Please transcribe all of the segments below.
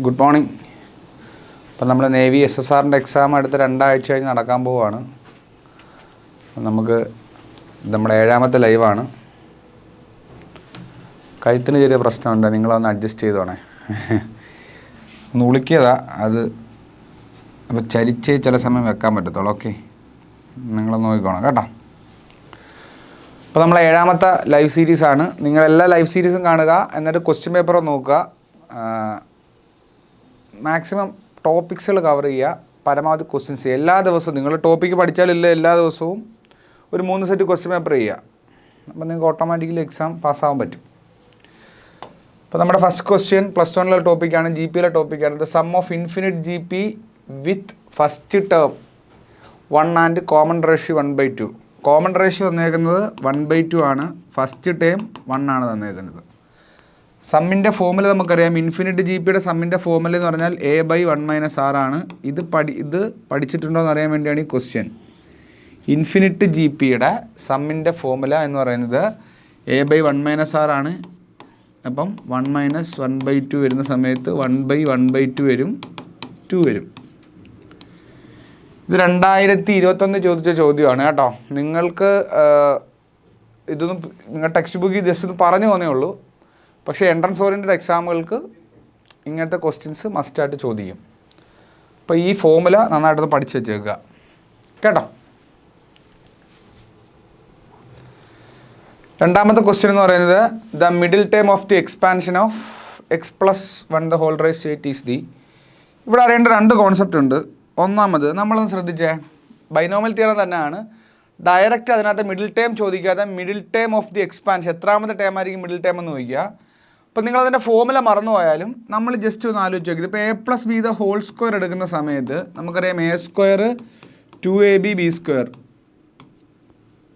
Good morning. അപ്പം നമ്മൾ navy SSRൻ്റെ exam അടുത്ത് 2 ആഴ്ച കഴിഞ്ഞ് നടക്കാൻ പോവുകയാണ്. നമുക്ക് നമ്മുടെ 7ാമത്തെ ലൈവാണ്. കഴുത്തിന് ചെറിയ പ്രശ്നമുണ്ട്, നിങ്ങളൊന്ന് അഡ്ജസ്റ്റ് ചെയ്തോണേ. ഒന്ന് ഉളിക്കിയതാ അത്, അപ്പോൾ ചരിച്ചേ ചില സമയം വെക്കാൻ പറ്റത്തുള്ളൂ. ഓക്കെ, നിങ്ങളൊന്ന് നോക്കിക്കോണം കേട്ടോ. അപ്പോൾ നമ്മൾ 7ാമത്തെ ലൈവ് സീരീസാണ്. നിങ്ങളെല്ലാ ലൈവ് സീരീസും കാണുക, എന്നിട്ട് ക്വസ്റ്റ്യൻ പേപ്പർ നോക്കുക. മാക്സിമം ടോപ്പിക്സുകൾ കവർ ചെയ്യുക, പരമാവധി ക്വസ്റ്റ്യൻസ് ചെയ്യുക. എല്ലാ ദിവസവും നിങ്ങൾ ടോപ്പിക്ക് പഠിച്ചാലില്ല, എല്ലാ ദിവസവും ഒരു 3 സെറ്റ് ക്വസ്റ്റ്യൻ പേപ്പർ ചെയ്യുക. അപ്പോൾ നിങ്ങൾക്ക് ഓട്ടോമാറ്റിക്കലി എക്സാം പാസ്സാകാൻ പറ്റും. അപ്പോൾ നമ്മുടെ ഫസ്റ്റ് ക്വസ്റ്റ്യൻ +1 ടോപ്പിക്കാണ്, GPയിലെ ടോപ്പിക്കാണ്. The sum of infinite GP with first term 1 and common ratio 1/2. Common ratio തന്നേക്കുന്നത് 1/2 ആണ്, ഫസ്റ്റ് ടേം 1 ആണ് തന്നേക്കുന്നത്. സമ്മിൻ്റെ ഫോമുല നമുക്കറിയാം. ഇൻഫിനിറ്റ് GPയുടെ സമ്മിൻ്റെ ഫോമുല എന്ന് പറഞ്ഞാൽ A/1 - R ആണ്. ഇത് പഠിച്ചിട്ടുണ്ടോ എന്ന് അറിയാൻ വേണ്ടിയാണ് ഈ ക്വസ്റ്റ്യൻ. ഇൻഫിനിറ്റ് GPയുടെ സമ്മിൻ്റെ ഫോമുല എന്ന് പറയുന്നത് A/1 - R ആണ്. അപ്പം 1 - 1/2 വരുന്ന സമയത്ത് 1/1/2 വരും, 2 വരും. ഇത് 2021 ചോദിച്ച ചോദ്യമാണ് കേട്ടോ. നിങ്ങൾക്ക് ഇതൊന്നും നിങ്ങൾ ടെക്സ്റ്റ് ബുക്കിൽ ജസ്റ്റ് ഒന്ന് പറഞ്ഞു പോന്നേ ഉള്ളൂ. പക്ഷേ എൻട്രൻസ് ഓറിയൻറ്റഡ് എക്സാമുകൾക്ക് ഇങ്ങനത്തെ ക്വസ്റ്റ്യൻസ് മസ്റ്റായിട്ട് ചോദിക്കും. അപ്പോൾ ഈ ഫോമുല നന്നായിട്ടൊന്ന് പഠിച്ച് വെച്ചേക്കുക കേട്ടോ. രണ്ടാമത്തെ ക്വസ്റ്റ്യൻ എന്ന് പറയുന്നത് the middle term of the expansion of x+1 is the. ഇവിടെ അറിയേണ്ട 2 കോൺസെപ്റ്റ് ഉണ്ട്. ഒന്നാമത് നമ്മളൊന്ന് ശ്രദ്ധിച്ചേ, ബൈനോമിയൽ തിയറം തന്നെയാണ്. ഡയറക്റ്റ് അതിനകത്ത് മിഡിൽ ടേം ചോദിക്കാതെ middle term of the expansion, എത്രാമത്തെ ടേം ആയിരിക്കും മിഡിൽ ടേം എന്ന് ചോദിക്കുക. അപ്പോൾ നിങ്ങളതിൻ്റെ ഫോമുല മറന്നു പോയാലും നമ്മൾ ജസ്റ്റ് ഒന്ന് ആലോചിച്ച് നോക്കിയത്, ഇപ്പോൾ A+B² എടുക്കുന്ന സമയത്ത് നമുക്കറിയാം A² 2AB B²,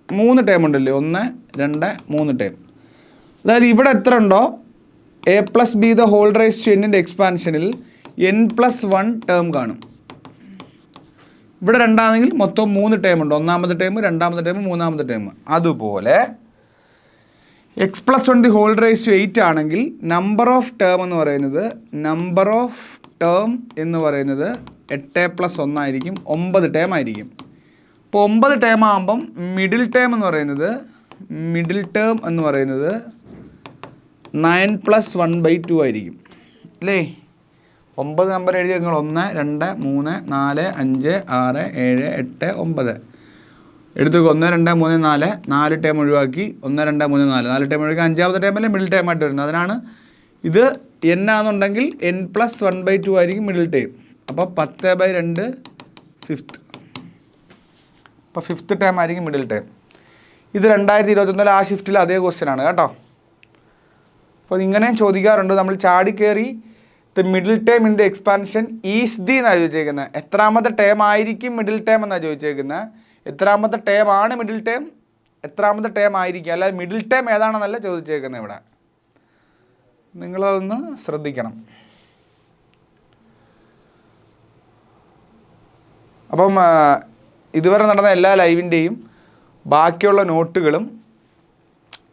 3 ടേം ഉണ്ടല്ലോ, 1 2 3 ടേം. അതായത് ഇവിടെ എത്ര ഉണ്ടോ A+B⁴ എക്സ്പാൻഷനിൽ n+1 ടേം കാണും. ഇവിടെ 2 ആണെങ്കിൽ മൊത്തം 3 ടേം ഉണ്ട്, 1ാമത്തെ ടേം 2ാമത്തെ ടേം 3ാമത്തെ ടേം. അതുപോലെ x+1 ആണെങ്കിൽ നമ്പർ ഓഫ് ടേം എന്ന് പറയുന്നത് 8+1 ആയിരിക്കും, 9 ടേം ആയിരിക്കും. അപ്പോൾ 9 ടേം ആകുമ്പം മിഡിൽ ടേം എന്ന് പറയുന്നത് 9+1/2 ആയിരിക്കും അല്ലേ. 9 നമ്പർ എഴുതി നിങ്ങൾ 1 2 3 4 5 6 7 8 9 എടുത്തു. 1 2 3 4 4 ടേം ഒഴിവാക്കി, 1 2 3 4 ടേം ഒഴിവാക്കി, 5ാമത്തെ ടേമല്ലേ മിഡിൽ ടേം ആയിട്ട് വരുന്നത്. അതിനാണ് ഇത് n ആണെന്നുണ്ടെങ്കിൽ n+1/2 ആയിരിക്കും മിഡിൽ ടേം. അപ്പോൾ 10/2 ഫിഫ്ത്ത്. അപ്പോൾ 5th ടേം ആയിരിക്കും മിഡിൽ ടേം. ഇത് 2021 ആ ഷിഫ്റ്റിൽ അതേ ക്വസ്റ്റ്യൻ ആണ് കേട്ടോ. അപ്പോൾ ഇങ്ങനെയും ചോദിക്കാറുണ്ട്. നമ്മൾ ചാടിക്കയറി the middle term in the expansion is the എന്നാണ് ചോദിച്ചേക്കുന്നത്. എത്രാമത്തെ ടേം ആയിരിക്കും മിഡിൽ ടേം എന്നാണ് ചോദിച്ചേക്കുന്നത്. എത്രാമത്തെ ടേം ആണ് മിഡിൽ ടേം, എത്രാമത്തെ ടേം ആയിരിക്കും, അല്ലാതെ മിഡിൽ ടേം ഏതാണെന്നല്ല ചോദിച്ചേക്കുന്നത് ഇവിടെ. നിങ്ങളതൊന്ന് ശ്രദ്ധിക്കണം. അപ്പം ഇതുവരെ നടന്ന എല്ലാ ലൈവിൻ്റെയും ബാക്കിയുള്ള നോട്ടുകളും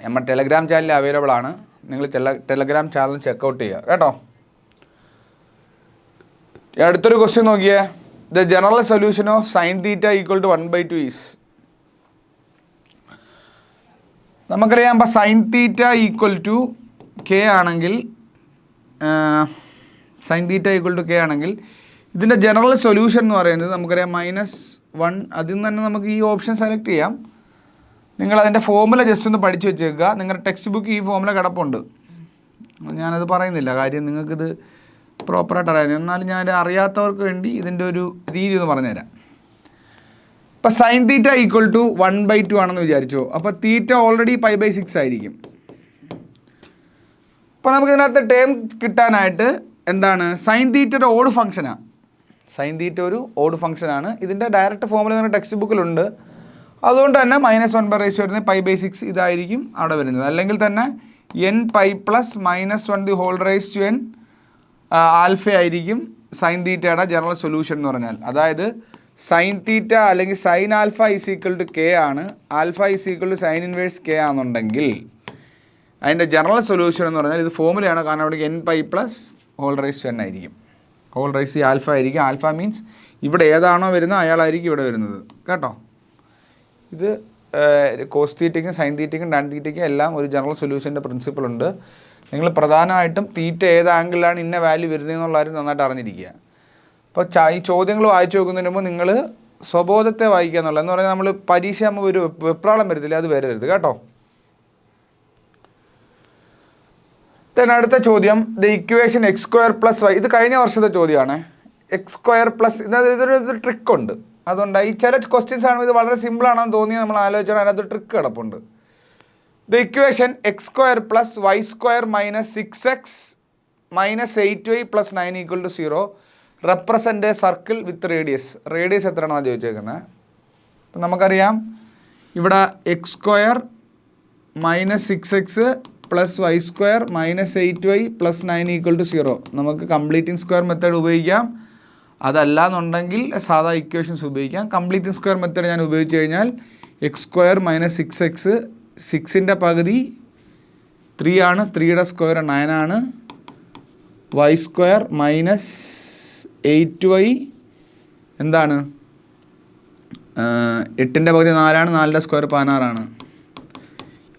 നമ്മുടെ ടെലഗ്രാം ചാനലിൽ അവൈലബിൾ ആണ്. നിങ്ങൾ ടെലഗ്രാം ചാനൽ ചെക്കൗട്ട് ചെയ്യുക കേട്ടോ. അടുത്തൊരു ക്വസ്റ്റ്യൻ നോക്കിയേ. The general solution of sin θ = 1/2 is. നമുക്കറിയാം, അപ്പോൾ sin θ = k ആണെങ്കിൽ ഇതിൻ്റെ ജനറൽ സൊല്യൂഷൻ എന്ന് പറയുന്നത് നമുക്കറിയാം -1. അതിൽ നിന്ന് തന്നെ നമുക്ക് ഈ ഓപ്ഷൻ സെലക്ട് ചെയ്യാം. നിങ്ങളതിൻ്റെ ഫോമുല ജസ്റ്റ് ഒന്ന് പഠിച്ച് വെച്ചേക്കുക. നിങ്ങളുടെ ടെക്സ്റ്റ് ബുക്ക് ഈ ഫോമുല കിടപ്പുണ്ട്. ഞാനത് പറയുന്നില്ല, കാര്യം നിങ്ങൾക്കിത് പ്രോപ്പറായിട്ട് അറിയാം. എന്നാലും ഞാൻ അറിയാത്തവർക്ക് വേണ്ടി ഇതിൻ്റെ ഒരു രീതി ഒന്ന് പറഞ്ഞുതരാം. ഇപ്പം sin θ = 1/2 ആണെന്ന് വിചാരിച്ചോ. അപ്പോൾ തീറ്റ ഓൾറെഡി π/6 ആയിരിക്കും. അപ്പോൾ നമുക്കിതിനകത്ത് ടേം കിട്ടാനായിട്ട് എന്താണ്, sin θ ഒരു ഓഡ് ഫംഗ്ഷനാണ്. sin θ ഒരു ഓഡ് ഫംഗ്ഷനാണ്. ഇതിൻ്റെ ഡയറക്റ്റ് ഫോമുല നിങ്ങളുടെ ടെക്സ്റ്റ് ബുക്കിലുണ്ട്. അതുകൊണ്ട് തന്നെ -1/6 വരുന്നത് π/6 ഇതായിരിക്കും അവിടെ വരുന്നത്. അല്ലെങ്കിൽ തന്നെ nπ +(-1) ആൽഫ ആയിരിക്കും sin θയുടെ ജനറൽ സൊല്യൂഷൻ എന്ന് പറഞ്ഞാൽ. അതായത് sin θ അല്ലെങ്കിൽ sin α = k ആണ്, ആൽഫ = sin ഇൻവേഴ്സ് k ആണെന്നുണ്ടെങ്കിൽ അതിൻ്റെ ജനറൽ സൊല്യൂഷൻ എന്ന് പറഞ്ഞാൽ ഇത് ഫോമുലയാണ്. കാരണം അവിടെ nπ whole raise to n ആയിരിക്കും. ഹോൾ റൈസ് ടു ആൽഫ ആയിരിക്കും. ആൽഫ മീൻസ് ഇവിടെ ഏതാണോ വരുന്നത് അയാളായിരിക്കും ഇവിടെ വരുന്നത് കേട്ടോ. ഇത് കോസ് തീറ്റയ്ക്കും സൈൻ തീറ്റയ്ക്കും ടാൻ തീറ്റയ്ക്കും എല്ലാം ഒരു ജനറൽ സൊല്യൂഷൻ്റെ പ്രിൻസിപ്പിൾ ഉണ്ട്. നിങ്ങൾ പ്രധാനമായിട്ടും തീറ്റ ഏത് ആംഗിളിലാണ് ഇന്ന വാല്യൂ വരുന്നതെന്നുള്ള കാര്യം നന്നായിട്ട് അറിഞ്ഞിരിക്കുക. അപ്പോൾ ഈ ചോദ്യങ്ങൾ വായിച്ചു നോക്കുന്നതിന് മുമ്പ് നിങ്ങൾ സ്വബോധത്തെ വായിക്കുക എന്നുള്ളത് എന്ന് പറഞ്ഞാൽ നമ്മൾ പരീക്ഷ ആകുമ്പോൾ ഒരു വെപ്രാളം വരത്തില്ല, അത് വരരുത് കേട്ടോ. അടുത്ത ചോദ്യം, the equation x square plus y. ഇത് കഴിഞ്ഞ വർഷത്തെ ചോദ്യമാണ്. എക്സ് സ്ക്വയർ പ്ലസ് ഇതൊരു ട്രിക്കുണ്ട്. അതുകൊണ്ട് ഈ ചില ക്വസ്റ്റ്യൻസ് ആണ് ഇത് വളരെ സിമ്പിളാണെന്ന് തോന്നിയത് നമ്മൾ ആലോചിച്ചാൽ അതിനകത്ത് ട്രിക്ക് കിടപ്പുണ്ട്. The equation x square plus y square minus 6x minus 8y plus 9 equal to 0 represent a circle with radius. Radius എത്രയാണെന്നാണ് ചോദിച്ചേക്കുന്നത്. അപ്പം നമുക്കറിയാം ഇവിടെ x square minus 6x plus y square minus 8y plus 9 equal to 0. നമുക്ക് completing square method ഉപയോഗിക്കാം, അതല്ല എന്നുണ്ടെങ്കിൽ സാധാ ഇക്വേഷൻസ് ഉപയോഗിക്കാം. കംപ്ലീറ്റിംഗ് സ്ക്വയർ മെത്തേഡ് ഞാൻ ഉപയോഗിച്ച് കഴിഞ്ഞാൽ എക്സ് സ്ക്വയർ മൈനസ് 6x, 6ൻ്റെ പകുതി 3 ആണ്, 3യുടെ സ്ക്വയർ 9 ആണ്, വൈ സ്ക്വയർ മൈനസ് 8y എന്താണ് 8ൻ്റെ പകുതി 4 ആണ്, 4യുടെ സ്ക്വയർ 16 ആണ്.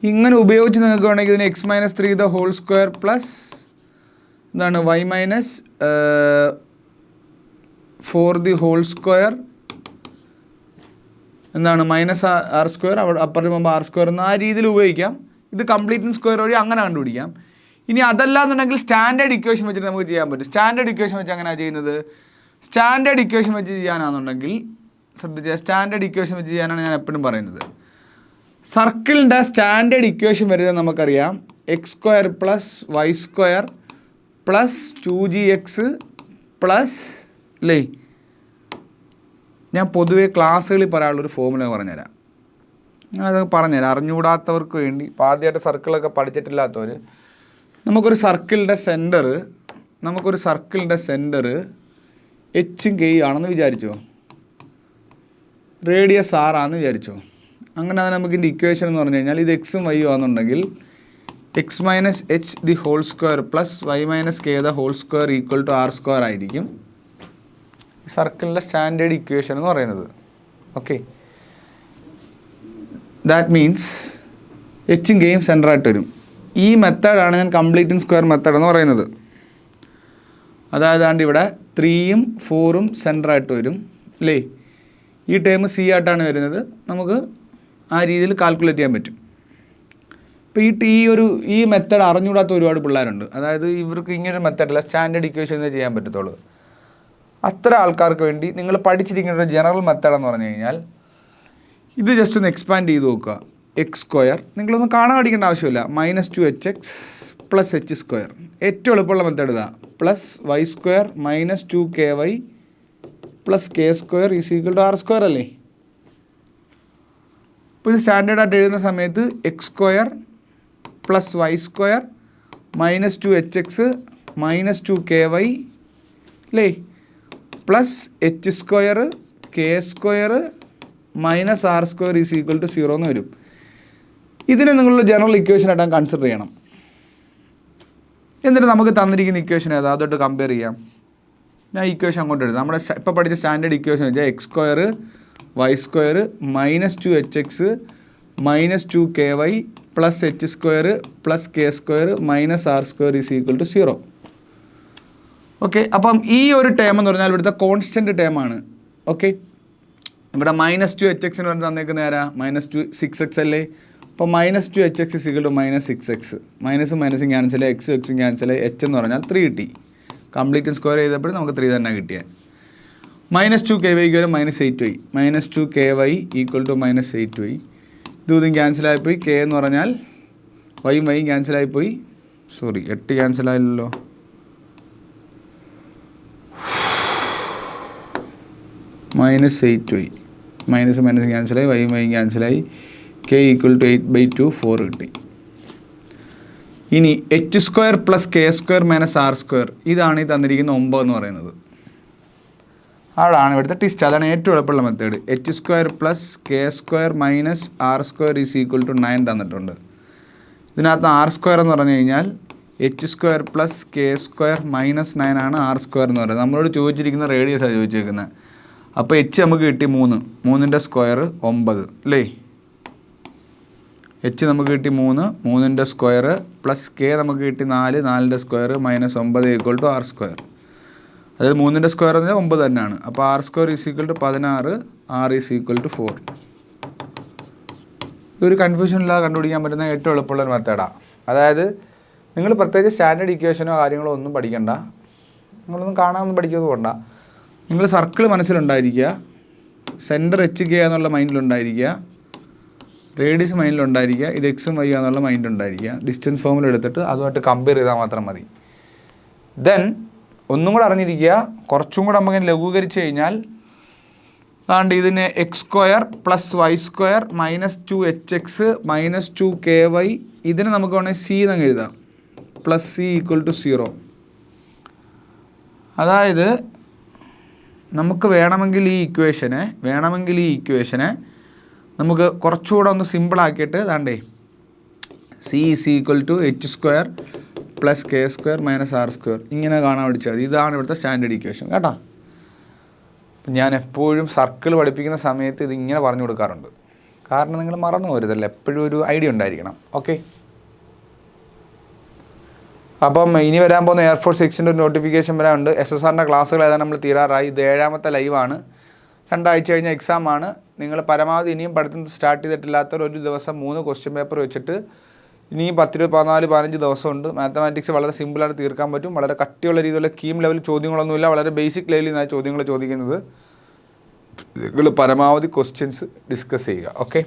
ഇങ്ങനെ ഉപയോഗിച്ച് നിങ്ങൾക്ക് വേണമെങ്കിൽ ഇതിന് x minus 3 the whole square plus എന്താണ് y minus 4 the whole square എന്താണ് മൈനസ് ആർ സ്ക്വയർ അവിടെ അപ്പുറത്ത് പോകുമ്പോൾ ആർ സ്ക്വയർ എന്ന ആ രീതിയിൽ ഉപയോഗിക്കാം. ഇത് കംപ്ലീറ്റിംഗ് സ്ക്വയർ വഴി അങ്ങനെ കണ്ടുപിടിക്കാം. ഇനി അതല്ല എന്നുണ്ടെങ്കിൽ സ്റ്റാൻഡേർഡ് ഇക്വേഷൻ വെച്ചിട്ട് നമുക്ക് ചെയ്യാൻ പറ്റും. സ്റ്റാൻഡേർഡ് ഇക്വേഷൻ വെച്ച് എങ്ങനെയാണ് ചെയ്യുന്നത്? സ്റ്റാൻഡേർഡ് ഇക്വേഷൻ വെച്ച് ചെയ്യാനാണെന്നുണ്ടെങ്കിൽ ശ്രദ്ധിക്കുക, സ്റ്റാൻഡേർഡ് ഇക്വേഷൻ വെച്ച് ചെയ്യാനാണ് ഞാൻ എപ്പോഴും പറയുന്നത്. സർക്കിളിൻ്റെ സ്റ്റാൻഡേർഡ് ഇക്വേഷൻ വരുന്നത് നമുക്കറിയാം x square plus y square plus 2gx plus അല്ലേ. ഞാൻ പൊതുവേ ക്ലാസ്സുകളിൽ പറയാനുള്ളൊരു ഫോമുല പറഞ്ഞുതരാം. അത് പറഞ്ഞുതരാം അറിഞ്ഞുകൂടാത്തവർക്ക് വേണ്ടി. ഇപ്പോൾ ആദ്യമായിട്ട് സർക്കിളൊക്കെ പഠിച്ചിട്ടില്ലാത്തവർ, നമുക്കൊരു സർക്കിളിൻ്റെ സെൻറ്റർ എച്ചും കെയും ആണെന്ന് വിചാരിച്ചോ, റേഡിയസ് ആറാണെന്ന് വിചാരിച്ചോ. അങ്ങനെ അത് നമുക്ക് ഇതിൻ്റെ ഇക്വേഷൻ എന്ന് പറഞ്ഞു കഴിഞ്ഞാൽ ഇത് എക്സും വൈയും ആണെന്നുണ്ടെങ്കിൽ x minus h the whole square plus y minus k the whole square equal to r square ആയിരിക്കും സർക്കിളിൻ്റെ സ്റ്റാൻഡേർഡ് ഇക്വേഷൻ എന്ന് പറയുന്നത്. ഓക്കെ, ദാറ്റ് മീൻസ് എച്ചും കെയും സെൻറ്ററായിട്ട് വരും. ഈ മെത്തേഡാണ് ഞാൻ കംപ്ലീറ്റിംഗ് സ്ക്വയർ മെത്തേഡ് എന്ന് പറയുന്നത്. അതായത് ഇവിടെ 3ഉം 4ഉം സെൻറ്ററായിട്ട് വരും അല്ലേ. ഈ ടേം സി ആയിട്ടാണ് വരുന്നത്. നമുക്ക് ആ രീതിയിൽ കാൽക്കുലേറ്റ് ചെയ്യാൻ പറ്റും. ഇപ്പോൾ ഈ മെത്തേഡ് അറിഞ്ഞുകൂടാത്ത ഒരുപാട് പിള്ളേരുണ്ട്. അതായത് ഇവർക്ക് ഇങ്ങനൊരു മെത്തേഡല്ല, സ്റ്റാൻഡേർഡ് ഇക്വേഷൻ ചെയ്യാൻ പറ്റത്തുള്ളൂ. അത്ര ആൾക്കാർക്ക് വേണ്ടി നിങ്ങൾ പഠിച്ചിരിക്കുന്ന ഒരു ജനറൽ മെത്തേഡ് എന്ന് പറഞ്ഞു കഴിഞ്ഞാൽ ഇത് ജസ്റ്റ് ഒന്ന് എക്സ്പാൻഡ് ചെയ്ത് നോക്കുക. എക്സ് സ്ക്വയർ നിങ്ങളൊന്നും കാണാൻ പഠിക്കേണ്ട ആവശ്യമില്ല. Minus 2hx plus h square. ഏറ്റവും എളുപ്പമുള്ള മെത്തേഡ് ഇതാ. Plus y square minus 2ky plus k square is equal to r square അല്ലേ. ഇപ്പോൾ ഇത് സ്റ്റാൻഡേർഡായിട്ട് എഴുതുന്ന സമയത്ത് x square plus y square minus 2hx minus 2ky അല്ലേ plus h square k square minus r square is equal to 0 എന്ന് വരും. ഇതിനെ നിങ്ങളുടെ ജനറൽ ഇക്വേഷൻ ആയിട്ട് കൺസിഡർ ചെയ്യണം. എന്നിട്ട് നമുക്ക് തന്നിരിക്കുന്ന ഇക്വേഷൻ ഏതാ അതോട്ട് കമ്പയർ ചെയ്യാം. ഞാൻ ഇക്വേഷൻ അങ്ങോട്ട് എഴുതാം. നമ്മുടെ ഇപ്പോൾ പഠിച്ച സ്റ്റാൻഡേർഡ് ഇക്വേഷൻ വെച്ചാൽ x square y square minus 2hx minus 2ky plus h square plus k square minus r square is equal to 0. Okay, അപ്പം ഈ ഒരു ടേം എന്ന് പറഞ്ഞാൽ ഇവിടുത്തെ കോൺസ്റ്റൻറ്റ് ടേമാണ്. ഓക്കെ, ഇവിടെ മൈനസ് 2hx എന്ന് പറഞ്ഞാൽ തന്നേക്കുന്ന ആരാ മൈനസ് 6x അല്ലേ. അപ്പോൾ minus 2hx is equal to minus 6x. മൈനസും മൈനസും ക്യാൻസൽ ആയി, എക്സും ക്യാൻസൽ ആയി, എച്ച് എന്ന് പറഞ്ഞാൽ 3 കിട്ടി. കംപ്ലീറ്റ് സ്ക്വയർ ചെയ്തപ്പോൾ നമുക്ക് 3 തന്നെ കിട്ടിയാൽ. മൈനസ് 2ky വരും minus 8y, minus 2ky equal to minus 8y. ഇതും ക്യാൻസലായിപ്പോയി. കെ എന്ന് പറഞ്ഞാൽ വൈയും വൈയും ക്യാൻസലായിപ്പോയി. സോറി 8 ക്യാൻസലായില്ലല്ലോ. മൈനസ് 8y മൈനസ് മൈനസ് ക്യാൻസലായി, വൈയും വൈയും ക്യാൻസലായി. കെ ഈക്വൽ ടു 8/2 4 കിട്ടി. ഇനി h square plus k square minus r square, ഇതാണ് ഈ തന്നിരിക്കുന്ന 9 എന്ന് പറയുന്നത്. അതാണ് ഇവിടുത്തെ ട്വിസ്റ്റ്. അതാണ് ഏറ്റവും എളുപ്പമുള്ള method. H square plus k square minus r square is equal to 9 തന്നിട്ടുണ്ട്. ഇതിനകത്ത് ആർ സ്ക്വയർ എന്ന് പറഞ്ഞു കഴിഞ്ഞാൽ h square plus k square minus 9 ആണ് ആർ സ്ക്വയർ എന്ന് പറയുന്നത്. നമ്മളോട് ചോദിച്ചിരിക്കുന്ന റേഡിയസാണ് ചോദിച്ചിരിക്കുന്നത്. അപ്പോൾ എച്ച് നമുക്ക് കിട്ടി 3, 3ൻ്റെ സ്ക്വയർ 9 അല്ലേ. എച്ച് നമുക്ക് കിട്ടി 3, 3ൻ്റെ സ്ക്വയർ പ്ലസ് കെ നമുക്ക് കിട്ടി 4, 4ൻ്റെ square minus 9 equal to r square. അതായത് 3ൻ്റെ സ്ക്വയർ എന്ന് പറഞ്ഞാൽ 9 തന്നെയാണ്. അപ്പോൾ r square is equal to 16, r is equal to 4. ഇതൊരു കൺഫ്യൂഷൻ ഇല്ലാതെ കണ്ടുപിടിക്കാൻ പറ്റുന്ന ഏറ്റവും എളുപ്പമുള്ള ഒരു മെത്തേഡാണ്. അതായത് നിങ്ങൾ പ്രത്യേകിച്ച് സ്റ്റാൻഡേർഡ് ഇക്വേഷനോ കാര്യങ്ങളോ ഒന്നും പഠിക്കണ്ട, നിങ്ങളൊന്നും കാണാനൊന്നും പഠിക്കുന്നത് കൊണ്ട. നിങ്ങൾ സർക്കിൾ മനസ്സിലുണ്ടായിരിക്കുക, സെൻറ്റർ എച്ച് കെ എന്നുള്ള മൈൻഡിലുണ്ടായിരിക്കുക, റേഡിയസ് മൈൻഡിലുണ്ടായിരിക്കുക, ഇത് എക്സും വൈ എന്നുള്ള മൈൻഡിലുണ്ടായിരിക്കുക. ഡിസ്റ്റൻസ് ഫോമിൽ എടുത്തിട്ട് അതുമായിട്ട് കമ്പയർ ചെയ്താൽ മാത്രം മതി. ദെൻ ഒന്നും കൂടെ അറിഞ്ഞിരിക്കുക, കുറച്ചും കൂടെ നമുക്ക് ലഘൂകരിച്ച് കഴിഞ്ഞാൽ അതാണ്ട് ഇതിന് x square plus y square minus 2hx minus 2ky, ഇതിന് നമുക്ക് വേണമെങ്കിൽ സി എന്നങ്ങ് എഴുതാം, പ്ലസ് സി ഈക്വൽ ടു 0. അതായത് നമുക്ക് വേണമെങ്കിൽ ഈ ഇക്വേഷനെ നമുക്ക് കുറച്ചുകൂടെ ഒന്ന് സിമ്പിളാക്കിയിട്ട് ദാണ്ടേ c is equal to h square plus k square minus r square ഇങ്ങനെ കാണാൻ പഠിച്ചാൽ മതി. ഇതാണ് ഇവിടുത്തെ സ്റ്റാൻഡേർഡ് ഇക്വേഷൻ കേട്ടോ. ഞാൻ എപ്പോഴും സർക്കിൾ പഠിപ്പിക്കുന്ന സമയത്ത് ഇതിങ്ങനെ പറഞ്ഞു കൊടുക്കാറുണ്ട്. കാരണം നിങ്ങൾ മറന്നു പോരുതല്ല, എപ്പോഴും ഒരു ഐഡിയ ഉണ്ടായിരിക്കണം. ഓക്കെ, അപ്പം ഇനി വരാൻ പോകുന്ന എയർഫോഴ്സ് 6ൻ്റെ ഒരു നോട്ടിഫിക്കേഷൻ വരാനുണ്ട്. SSRൻ്റെ ക്ലാസ്സുകൾ ഏതാണ് നമ്മൾ തീരാറായി. ഇത് 7ാമത്തെ ലൈവാണ്. 2 ആഴ്ച കഴിഞ്ഞ എക്സാമാണ്. നിങ്ങൾ പരമാവധി ഇനിയും പഠിത്തം സ്റ്റാർട്ട് ചെയ്തിട്ടില്ലാത്തവർ ഒരു ദിവസം 3 ക്വസ്റ്റ്യൻ പേപ്പർ വെച്ചിട്ട് ഇനിയും 10, 14, 15 ദിവസമുണ്ട്. മാത്തമാറ്റിക്സ് വളരെ സിമ്പിളായിട്ട് തീർക്കാൻ പറ്റും. വളരെ കട്ടിയുള്ള രീതിയിലുള്ള കീം ലെവൽ ചോദ്യങ്ങളൊന്നുമില്ല, വളരെ ബേസിക് ലെവലിൽ നിന്നാണ് ചോദ്യങ്ങൾ ചോദിക്കുന്നത്. നിങ്ങൾ പരമാവധി ക്വസ്റ്റ്യൻസ് ഡിസ്കസ് ചെയ്യുക. ഓക്കെ,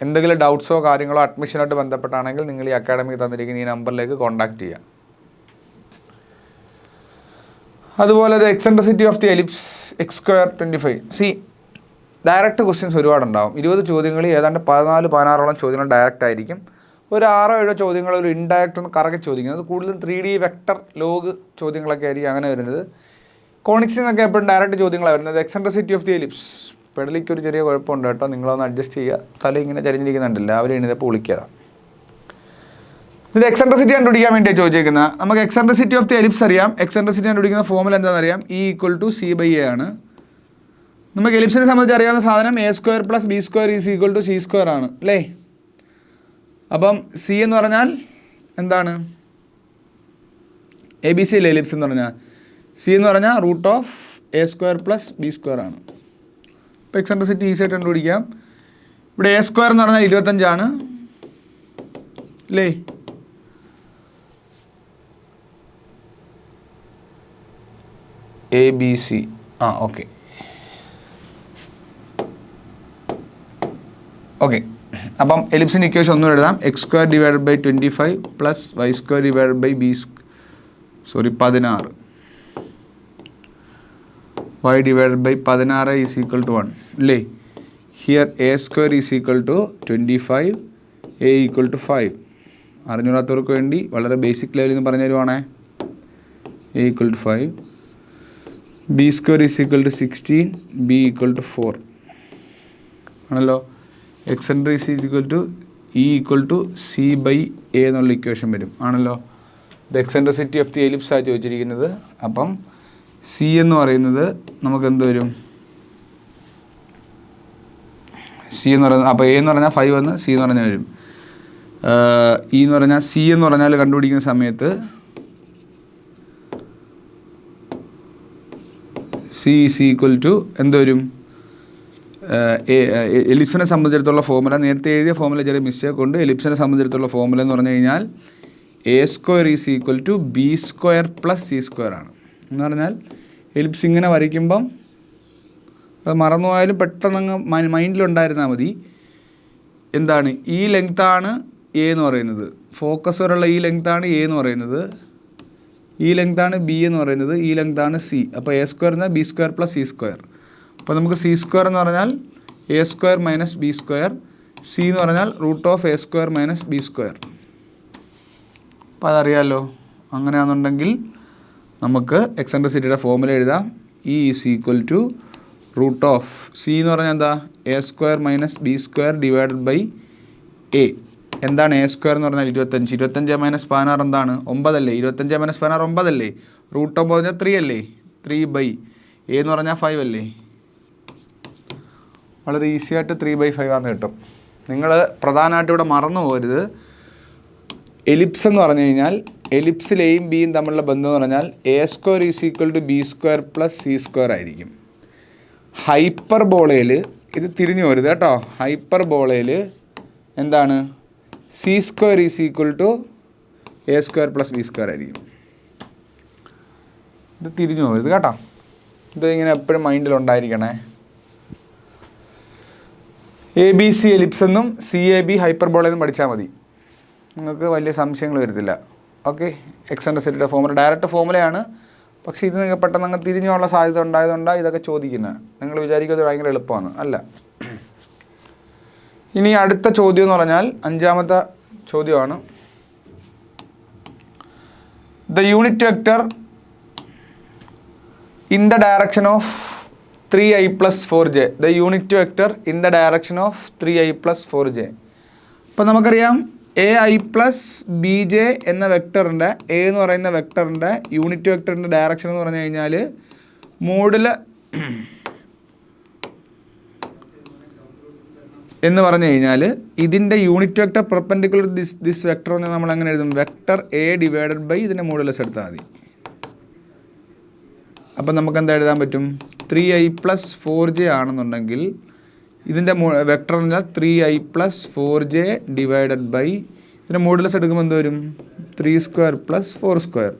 എന്തെങ്കിലും ഡൗട്ട്സോ കാര്യങ്ങളോ അഡ്മിഷനായിട്ട് ബന്ധപ്പെട്ടാണെങ്കിൽ നിങ്ങൾ ഈ അക്കാഡമിക്ക് തന്നിരിക്കുന്ന ഈ നമ്പറിലേക്ക് കോൺടാക്ട് ചെയ്യുക. അതുപോലെ eccentricity of the ellipse x square 25. C, direct questions ഒരുപാടുണ്ടാവും. 20 ചോദ്യങ്ങളിൽ ഏതാണ്ട് 14, 16ഓളം ചോദ്യങ്ങൾ ഡയറക്റ്റ് ആയിരിക്കും. ഒരു 6 or 7 ചോദ്യങ്ങൾ ഒരു ഇൻഡയറക്റ്റ് ഒന്ന് കറക്റ്റ് ചോദിക്കുന്നത്. കൂടുതലും 3D വെക്ടർ ലോഗ് ചോദ്യങ്ങളൊക്കെ ആയിരിക്കും അങ്ങനെ വരുന്നത്. കോണിക്സിൽ നിന്നൊക്കെ എപ്പോഴും ഡയറക്റ്റ് ചോദ്യങ്ങളാണ് വരുന്നത്. എക്സെൻട്രിസിറ്റി ഓഫ് ദി എലിപ്സ് പെടലിക്ക് ഒരു ചെറിയ കുഴപ്പമുണ്ട് കേട്ടോ, നിങ്ങളൊന്ന് അഡ്ജസ്റ്റ് ചെയ്യുക. തല ഇങ്ങനെ ചരിഞ്ഞിരിക്കുന്നുണ്ടല്ലോ, അവർ എഴുന്നേപ്പോൾ വിളിക്കുക. ഇതിൻ്റെ എക്സെൻട്രിസിറ്റി കണ്ടുപിടിക്കാൻ വേണ്ടിയാണ് ചോദിച്ചിരിക്കുന്നത്. നമുക്ക് എക്സെൻട്രിസിറ്റി ഓഫ് ദി എലിപ്സ് അറിയാം. എക്സെൻട്രിസിറ്റി കണ്ടുപിടിക്കുന്ന ഫോമുല എന്താണെന്ന് അറിയാം. E = C/A ആണ്. നമുക്ക് എലിപ്സിനെ സംബന്ധിച്ച് അറിയാവുന്ന സാധനം A² + B² = C² ആണ് അല്ലേ. അപ്പം സി എന്ന് പറഞ്ഞാൽ എന്താണ്? ABC അല്ലേ എലിപ്സ് എന്ന് പറഞ്ഞാൽ. സി എന്ന് പറഞ്ഞാൽ √A² + B² ആണ്. ഇപ്പോൾ എക്സെൻട്രിസിറ്റി ഈസി ആയിട്ട് കണ്ടുപിടിക്കാം. ഇവിടെ A² എന്ന് പറഞ്ഞാൽ 25 ആണ് അല്ലേ. ABC ഓക്കെ അപ്പം എലിപ്സിൻ്റെ ഇക്വേഷൻ ഒന്നും എഴുതാം. x² / 25 + y² / 16 y / 16 is equal to 1 അല്ലേ. Here A² is equal to 25, A equal to 5. അറിഞ്ഞൂടാത്തവർക്ക് വേണ്ടി വളരെ ബേസിക് ലെവലിൽ നിന്ന് പറഞ്ഞു തരുവാണേ. A equal to 5, B² is equal to 16, B equal to 4 ആണല്ലോ. Eccentricity is equal to E equal to C/A എന്നുള്ള equation വരും ആണല്ലോ. ഇത് എക്സെൻട്രിസിറ്റി ഓഫ് ദി എലിപ്സ് ആണ് ചോദിച്ചിരിക്കുന്നത്. അപ്പം സി എന്ന് പറയുന്നത് നമുക്ക് എന്ത് വരും? സി എന്ന് പറയുന്നത് അപ്പോൾ A എന്ന് പറഞ്ഞാൽ 5 വന്ന് സി എന്ന് പറഞ്ഞാൽ വരും. E എന്ന് പറഞ്ഞാൽ സി എന്ന് പറഞ്ഞാൽ കണ്ടുപിടിക്കുന്ന സമയത്ത് സി ഈസ് ഈക്വൽ ടു എന്ത് വരും? എലിപ്സിനെ സംബന്ധിച്ചിടത്തോളം ഫോമുല നേരത്തെ എഴുതിയ ഫോമുല ചെറിയ മിസ്റ്റേക്ക് കൊണ്ട് എലിപ്സിനെ സംബന്ധിച്ചിടത്തോളം ഫോമുല എന്ന് പറഞ്ഞു കഴിഞ്ഞാൽ A² is equal to B² + C² ആണ്. എന്ന് പറഞ്ഞാൽ എലിപ്സ് ഇങ്ങനെ വരയ്ക്കുമ്പം അത് മറന്നുപോയാലും പെട്ടെന്ന് മൈൻഡിലുണ്ടായിരുന്നാൽ മതി. എന്താണ് ഈ ലെങ്ത്താണ് A എന്ന് പറയുന്നത്, ഫോക്കസ് വരെയുള്ള ഈ ലെങ്ത്താണ് A എന്ന് പറയുന്നത്, ഈ ലെങ്താണ് B എന്ന് പറയുന്നത്, ഈ ലെങ്താണ് C. അപ്പോൾ A² എന്നാൽ B² + C². അപ്പോൾ നമുക്ക് C² എന്ന് പറഞ്ഞാൽ A² - B², C എന്ന് പറഞ്ഞാൽ √A² - B². അപ്പോൾ അതറിയാമല്ലോ. അങ്ങനെയാണെന്നുണ്ടെങ്കിൽ നമുക്ക് എക്സെൻട്രിസിറ്റിയുടെ ഫോമുല എഴുതാം. E is equal to √. C എന്ന് പറഞ്ഞാൽ എന്താ? A² - B² / A. എന്താണ് എ സ്ക്വയർ എന്ന് പറഞ്ഞാൽ 25. 25 - 16 എന്താണ് 9 അല്ലേ? 25 - 16 9 അല്ലേ? റൂട്ട് 9 പറഞ്ഞാൽ 3 അല്ലേ? 3/, എ എന്ന് പറഞ്ഞാൽ 5 അല്ലേ? വളരെ ഈസി ആയിട്ട് 3/5 ആണെന്ന് കിട്ടും. നിങ്ങൾ പ്രധാനമായിട്ട് ഇവിടെ മറന്നു പോകരുത്, എലിപ്സ് എന്ന് പറഞ്ഞു കഴിഞ്ഞാൽ എലിപ്സിൽ എയും ബിയും തമ്മിലുള്ള ബന്ധം എന്ന് പറഞ്ഞാൽ എ സ്ക്വയർ = b² + c² ആയിരിക്കും. ഹൈപ്പർബോളയിൽ ഇത് തിരിഞ്ഞു പോരുത് കേട്ടോ. ഹൈപ്പർബോളയിൽ എന്താണ് c² = a² + b² ആയിരിക്കും. ഇത് തിരിഞ്ഞു പോകരുത് കേട്ടോ. ഇത് ഇങ്ങനെ എപ്പോഴും മൈൻഡിലുണ്ടായിരിക്കണേ. ABC എലിപ്സ് എന്നും CAB ഹൈപ്പർബോളയെന്നും പഠിച്ചാൽ മതി, നിങ്ങൾക്ക് വലിയ സംശയങ്ങൾ വരത്തില്ല. ഓക്കെ, എക്സെൻട്രിസിറ്റിയുടെ ഫോർമുല ഡയറക്റ്റ് ഫോർമുലയാണ്, പക്ഷേ ഇത് നിങ്ങൾ പെട്ടെന്ന് അങ്ങ് തിരിഞ്ഞുള്ള സാധ്യത ഉണ്ടായതുകൊണ്ടാണ് ഇതൊക്കെ ചോദിക്കുന്നത്. നിങ്ങൾ വിചാരിക്കുന്നത് ഭയങ്കര എളുപ്പമാണ്, അല്ല. ഇനി അടുത്ത ചോദ്യം എന്ന് പറഞ്ഞാൽ 5ാമത്തെ ചോദ്യമാണ്. The unit vector in the direction of 3i + 4j. The unit vector in the direction of 3i + 4j. അപ്പോൾ നമുക്കറിയാം ai + bj എന്ന വെക്ടറിൻ്റെ, എ എന്ന് പറയുന്ന വെക്ടറിൻ്റെ യൂണിറ്റ് വെക്ടറിൻ്റെ ഡയറക്ഷൻ എന്ന് പറഞ്ഞു കഴിഞ്ഞാൽ മോഡിൽ എന്ന് പറഞ്ഞു കഴിഞ്ഞാൽ ഇതിൻ്റെ unit vector perpendicular this vector എന്ന് നമ്മൾ എങ്ങനെ എഴുതും? വെക്ടർ a / ഇതിൻ്റെ മോഡുലസ് എടുത്താൽ മതി. അപ്പം നമുക്ക് എന്താ എഴുതാൻ പറ്റും? 3i + 4j ആണെന്നുണ്ടെങ്കിൽ ഇതിൻ്റെ വെക്ടർ എന്ന് പറഞ്ഞാൽ 3i + 4j ഇതിൻ്റെ മോഡുലസ് എടുക്കുമ്പോൾ എന്ത് വരും? 3² + 4².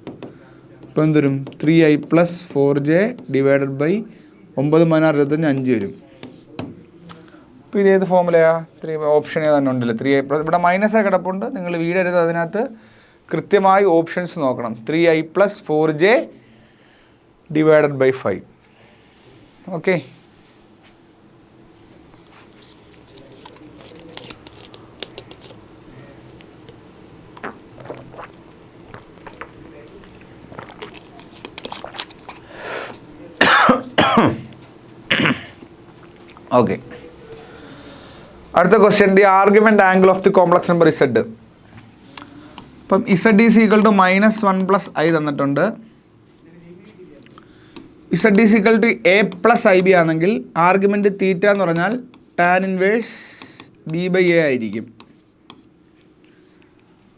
അപ്പോൾ എന്ത് വരും? 3i + 4j / 9 - 25 5 വരും. അപ്പോൾ ഇത് ഏത് ഫോമുലയാണ്? ഓപ്ഷൻ തന്നെ ഉണ്ടല്ലോ 3i +. ഇവിടെ മൈനസ് കിടപ്പുണ്ട്, നിങ്ങൾ വീടരുത്, അതിനകത്ത് കൃത്യമായി ഓപ്ഷൻസ് നോക്കണം. 3i + 4j / 5. Okay, okay. അടുത്ത question, the argument angle of the complex number z. അപ്പം z = -1 + i തന്നിട്ടുണ്ട്. z = a + ib ആണെങ്കിൽ ആർഗ്യുമെൻറ്റ് തീറ്റ എന്ന് പറഞ്ഞാൽ tan 1 b/a ആയിരിക്കും.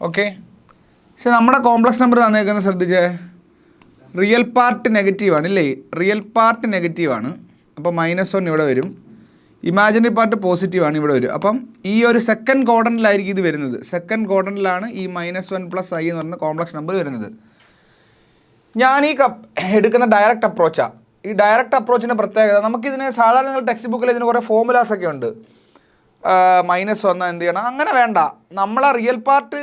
ഓക്കെ, പക്ഷെ നമ്മുടെ കോംപ്ലക്സ് നമ്പർ തന്നേക്കുന്നത് ശ്രദ്ധിച്ചേ, റിയൽ പാർട്ട് നെഗറ്റീവാണ് ഇല്ലേ? റിയൽ പാർട്ട് നെഗറ്റീവാണ്, അപ്പോൾ -1 ഇവിടെ വരും. ഇമാജിനറി പാർട്ട് പോസിറ്റീവാണ്, ഇവിടെ വരും. അപ്പം ഈ ഒരു സെക്കൻഡ് ക്വാഡ്രന്റിലായിരിക്കും ഇത് വരുന്നത്. സെക്കൻഡ് ക്വാഡ്രന്റിലാണ് ഈ -1 + i എന്ന് പറയുന്ന കോംപ്ലക്സ് നമ്പർ വരുന്നത്. ഞാൻ ഈ എടുക്കുന്ന ഡയറക്റ്റ് അപ്രോച്ചാണ്. ഈ ഡയറക്റ്റ് അപ്രോച്ചിൻ്റെ പ്രത്യേകത, നമുക്കിതിന് സാധാരണ നിങ്ങൾ ടെക്സ്റ്റ് ബുക്കിൽ ഇതിന് കുറേ ഫോമുലാസ് ഒക്കെ ഉണ്ട്. -1 എന്ത് ചെയ്യണം, അങ്ങനെ വേണ്ട. നമ്മളെ റിയൽ പാർട്ട്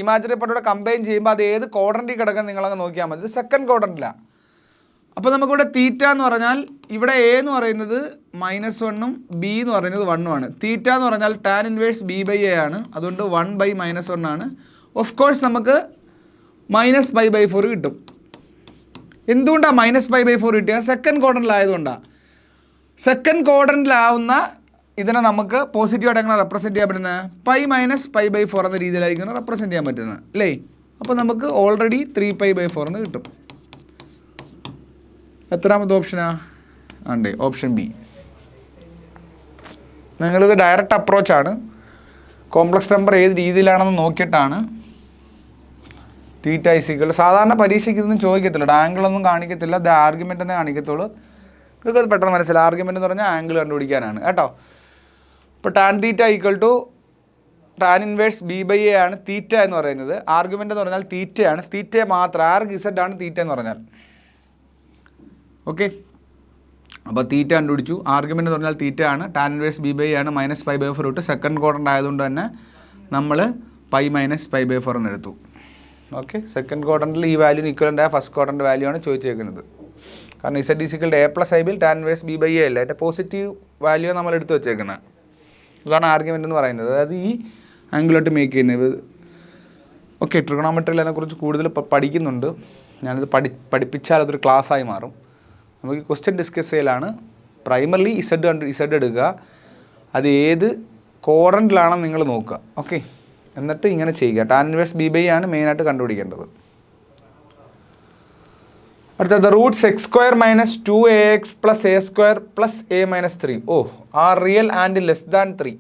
ഇമാജിനറി പാർട്ടോടെ കമ്പൈൻ ചെയ്യുമ്പോൾ അത് ഏത് ക്വാഡ്രന്റിൽ കിടക്കാൻ നിങ്ങളങ്ങ് നോക്കിയാൽ മതി. ഇത് സെക്കൻഡ് ക്വാഡ്രന്റിലാണ്. അപ്പോൾ നമുക്കിവിടെ തീറ്റ എന്ന് പറഞ്ഞാൽ ഇവിടെ എ എന്ന് പറയുന്നത് -1ഉം ബി എന്ന് പറയുന്നത് 1ഉമാണ്. തീറ്റ എന്ന് പറഞ്ഞാൽ tan 1 b/a ആണ്, അതുകൊണ്ട് 1/-1 ആണ്. ഓഫ് കോഴ്സ് നമുക്ക് -π/4 കിട്ടും. എന്തുകൊണ്ടാണ് -π/4 കിട്ടിയത്? സെക്കൻഡ് ക്വാഡ്രന്റിലായതുകൊണ്ടാണ്. സെക്കൻഡ് ക്വാഡ്രന്റിലാവുന്ന ഇതിനെ നമുക്ക് പോസിറ്റീവായിട്ട് എങ്ങനെ റെപ്രസെൻറ്റ് ചെയ്യാൻ പറ്റുന്നത്? π - π/4 എന്ന രീതിയിലായിരിക്കും റെപ്രസെൻറ്റ് ചെയ്യാൻ പറ്റുന്നത് അല്ലേ? അപ്പോൾ നമുക്ക് ഓൾറെഡി 3π/4 എന്ന് കിട്ടും. എത്രാമത്തെ ഓപ്ഷനാണ്? ഉണ്ട് ഓപ്ഷൻ ബി. നിങ്ങളിത് ഡയറക്റ്റ് അപ്രോച്ചാണ്. കോംപ്ലക്സ് നമ്പർ ഏത് രീതിയിലാണെന്ന് നോക്കിയിട്ടാണ് തീറ്റ = സാധാരണ പരീക്ഷയ്ക്ക് ഇതൊന്നും ചോദിക്കത്തില്ല, ആംഗിളൊന്നും കാണിക്കത്തില്ല, ഇത് ആർഗ്യുമെൻ്റ് എന്നേ കാണിക്കത്തുള്ളൂ. നിങ്ങൾക്ക് അത് പെട്ടെന്ന് മനസ്സിലായി. ആർഗ്യുമെൻ്റ് എന്ന് പറഞ്ഞാൽ ആംഗിൾ കണ്ടുപിടിക്കാനാണ് കേട്ടോ. ഇപ്പോൾ tan θ = tan 1 b/a ആണ് തീറ്റ എന്ന് പറയുന്നത്. ആർഗ്യുമെൻ്റ് എന്ന് പറഞ്ഞാൽ തീറ്റയാണ്, തീറ്റ മാത്രം. z ആണ് തീറ്റ എന്ന് പറഞ്ഞാൽ. ഓക്കെ, അപ്പോൾ തീറ്റ കണ്ടുപിടിച്ചു. ആർഗ്യുമെൻ്റ് എന്ന് പറഞ്ഞാൽ തീറ്റ ആണ്, tan 1 b/a ആണ്, -π/4 ഇട്ട് സെക്കൻഡ് ക്വാഡ്രന്റ് ആയതുകൊണ്ട് തന്നെ നമ്മൾ π - π/4 എന്ന് എടുത്തു. ഓക്കെ, സെക്കൻഡ് ക്വാഡ്രന്റിൽ ഈ വാല്യൂന് ഇക്വലൻ്റ് ആയ ഫസ്റ്റ് ക്വാഡ്രന്റ് വാല്യൂ ആണ് ചോദിച്ചേക്കുന്നത്. കാരണം z = a + ib tan 1 b/a അല്ല, അതിൻ്റെ പോസിറ്റീവ് വാല്യൂ നമ്മൾ എടുത്ത് വെച്ചേക്കുന്നത്. ഇതാണ് ആർഗ്യുമെൻ്റ് എന്ന് പറയുന്നത്, അതായത് ഈ ആംഗിളോട്ട് മേക്ക് ചെയ്യുന്നത്. ഓക്കെ, ട്രിഗണോമെട്രിയിൽ അതിനെക്കുറിച്ച് കൂടുതൽ പഠിക്കുന്നുണ്ട്. ഞാനിത് പഠിപ്പിച്ചാൽ അതൊരു ക്ലാസ്സായി മാറും. നമുക്ക് ക്വസ്റ്റ്യൻ ഡിസ്കസ് ചെയ്യലാണ്. പ്രൈമറിലി z എടുക്കുക, അത് ഏത് ക്വാഡ്രന്റിലാണെന്ന് നിങ്ങൾ നോക്കുക. ഓക്കെ. എന്നിട്ട് ഇങ്ങനെ ചെയ്യുക. ടാൻ ഇൻവേഴ്സ് ബി ബൈ ആണ് മെയിനായിട്ട് കണ്ടുപിടിക്കേണ്ടത്. അടുത്തത് roots x square minus 2ax plus a square plus a minus 3 are real and less than 3.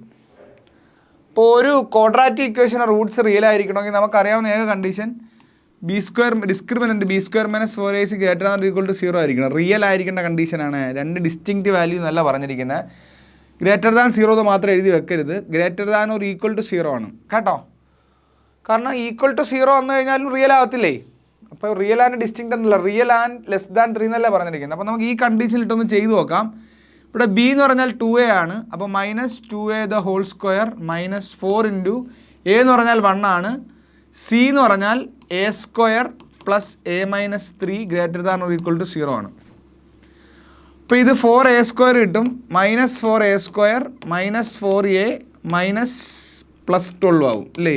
ഇപ്പോൾ ഒരു ക്വാഡ്രാറ്റിക് ഇക്വേഷൻ റൂട്ട്സ് റിയൽ ആയിരിക്കണമെങ്കിൽ നമുക്കറിയാവുന്ന ഏക condition b square discriminant b square minus 4ac greater than equal to 0 ആയിരിക്കണം. Real ആയിരിക്കേണ്ട കണ്ടീഷനാണ്. രണ്ട് distinct value എന്നല്ല പറഞ്ഞിരിക്കുന്നത്. ഗ്രേറ്റർ ദാൻ 0 എന്ന് മാത്രം എഴുതി വെക്കരുത്. Greater than or equal to 0 ആണ് കേട്ടോ. കാരണം ഈക്വൽ ടു 0 വന്നു കഴിഞ്ഞാലും റിയൽ ആവത്തില്ലേ. അപ്പോൾ റിയൽ ആൻഡ് ഡിസ്റ്റിങ്ക്റ്റ് എന്നല്ല, റിയൽ ആൻഡ് ലെസ് ദാൻ 3 എന്നല്ല പറഞ്ഞിരിക്കുന്നത്. അപ്പോൾ നമുക്ക് ഈ കണ്ടീഷനിൽ ഇട്ടൊന്ന് ചെയ്ത് നോക്കാം. ഇവിടെ ബി എന്ന് പറഞ്ഞാൽ 2a ആണ്. അപ്പോൾ minus 2a the whole square minus 4 into a എന്ന് പറഞ്ഞാൽ 1 ആണ്. സി എന്ന് പറഞ്ഞാൽ a square plus a minus 3 greater than or equal to 0 ആണ്. അപ്പോൾ ഇത് 4a സ്ക്വയർ കിട്ടും. Minus 4a square minus 4a minus plus 12 ആവും അല്ലേ,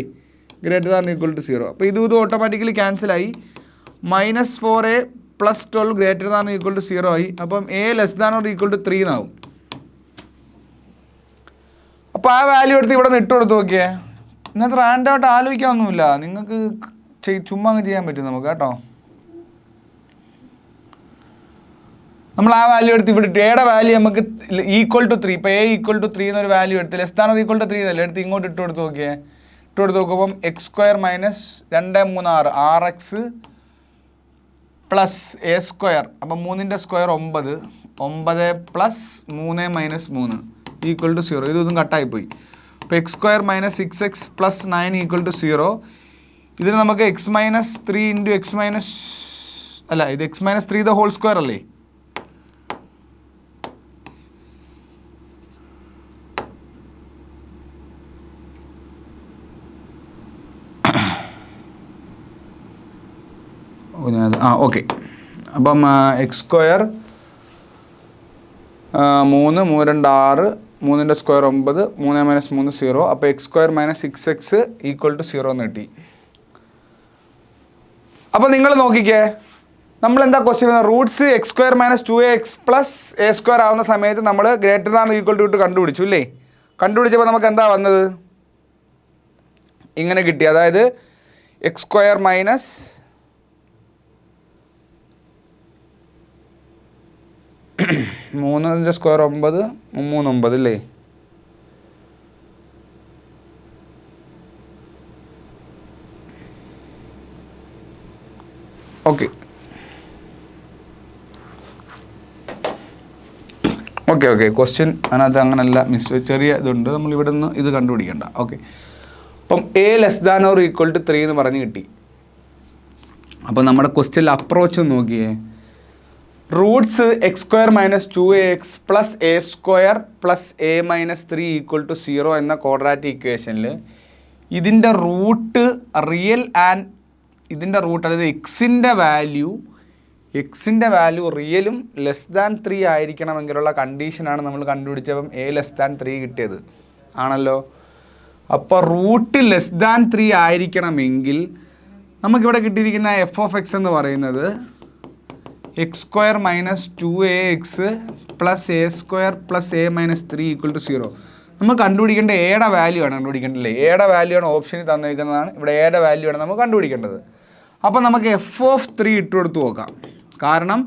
ഗ്രേറ്റർ ദാൻ ഈക്വൽ ടു 0. അപ്പോൾ ഇത് ഓട്ടോമാറ്റിക്കലി ക്യാൻസലായി. Minus 4a plus 12 greater than equal to 0 ആയി. അപ്പം a less than or equal to 3 എന്നാവും. അപ്പോൾ ആ വാല്യൂ എടുത്ത് ഇവിടെ നിന്ന് ഇട്ട് കൊടുത്ത് നോക്കിയേ. ഇന്നത്തെ റാൻഡായിട്ട് ആലോചിക്കാനൊന്നുമില്ല, നിങ്ങൾക്ക് ചുമ്മാ അങ്ങ് ചെയ്യാൻ പറ്റും നമുക്ക് കേട്ടോ. നമ്മൾ ആ വാല്യൂ എടുത്ത് ഇവിടെ എയുടെ വാല്യൂ നമുക്ക് ഈക്വൽ ടു 3. ഇപ്പോൾ എ ഈക്വൽ ടു 3 എന്നൊരു വാല്യൂ എടുത്ത് less than or equal to 3 എന്നല്ലേ എടുത്ത് ഇങ്ങോട്ട് ഇട്ട് കൊടുത്ത് നോക്കിയേ. ഇട്ട് കൊടുത്ത് നോക്കുമ്പം x square minus 2 3 6 6x plus a square, അപ്പം 3ൻ്റെ square 9 9 plus 3 minus 3 equal to 0. ഇതൊന്നും കട്ടായിപ്പോയി. അപ്പോൾ x square minus 6x plus 9 equal to 0. ഇതിന് നമുക്ക് x minus 3 into x minus അല്ല, ഇത് x minus 3 the whole square അല്ലേ. ഓക്കെ. അപ്പം എക്സ് സ്ക്വയർ 3 3 2 6 3ൻ്റെ സ്ക്വയർ 9 3 മൈനസ് 3 0. അപ്പോൾ x square minus 6x equal to 0 എന്ന് കിട്ടി. അപ്പോൾ നിങ്ങൾ നോക്കിക്കേ, നമ്മളെന്താ ക്വസ്റ്റ്യൻ ചെയ്യുന്നത്? Roots x square minus 2ax plus a square ആവുന്ന സമയത്ത് നമ്മൾ ഗ്രേറ്റർ ദാൻ ഈക്വൽ ടു ഇട്ട് കണ്ടുപിടിച്ചു അല്ലേ. കണ്ടുപിടിച്ചപ്പോൾ നമുക്ക് എന്താ വന്നത്? ഇങ്ങനെ കിട്ടി. അതായത് എക്സ് സ്ക്വയർ മൈനസ് 3ൻ്റെ സ്ക്വയർ 9 3 9 അല്ലേ. ഓക്കെ ഓക്കെ ഓക്കെ ക്വസ്റ്റ്യൻ അതിനകത്ത് അങ്ങനെയല്ല ചെറിയ ഇതുണ്ട്. നമ്മൾ ഇവിടെ നിന്ന് ഇത് കണ്ടുപിടിക്കണ്ട. ഓക്കെ, അപ്പം a less than or equal to 3 എന്ന് പറഞ്ഞ് കിട്ടി. അപ്പം നമ്മുടെ ക്വസ്റ്റ്യനിൽ അപ്രോച്ച് ഒന്ന് നോക്കിയേ. Roots x square minus 2ax plus a square plus a minus 3 equal to 0 എന്ന ക്വാഡ്രാറ്റിക് ഇക്വേഷനിൽ ഇതിൻ്റെ റൂട്ട് റിയൽ ആൻഡ് ഇതിൻ്റെ റൂട്ട് അതായത് എക്സിൻ്റെ വാല്യൂ റിയലും ലെസ് ദാൻ 3 ആയിരിക്കണമെങ്കിലുള്ള കണ്ടീഷനാണ് നമ്മൾ കണ്ടുപിടിച്ചപ്പം എ ലെസ് ദാൻ 3 കിട്ടിയത് ആണല്ലോ. അപ്പോൾ റൂട്ട് ലെസ് ദാൻ 3 ആയിരിക്കണമെങ്കിൽ നമുക്കിവിടെ കിട്ടിയിരിക്കുന്ന എഫ് ഓഫ് എക്സ് എന്ന് പറയുന്നത് x square minus 2ax plus a square plus a minus 3 equal to 0. നമ്മൾ കണ്ടുപിടിക്കേണ്ട എയുടെ വാല്യൂ ആണ് കണ്ടുപിടിക്കേണ്ടല്ലേ. എയുടെ വാല്യൂ ആണ് ഓപ്ഷനിൽ തന്നിരിക്കുന്നതാണ്. ഇവിടെ എയുടെ വാല്യൂ ആണ് നമുക്ക് കണ്ടുപിടിക്കേണ്ടത്. അപ്പോൾ നമുക്ക് എഫ് ഓഫ് 3 ഇട്ട് കൊടുത്ത് നോക്കാം. കാരണം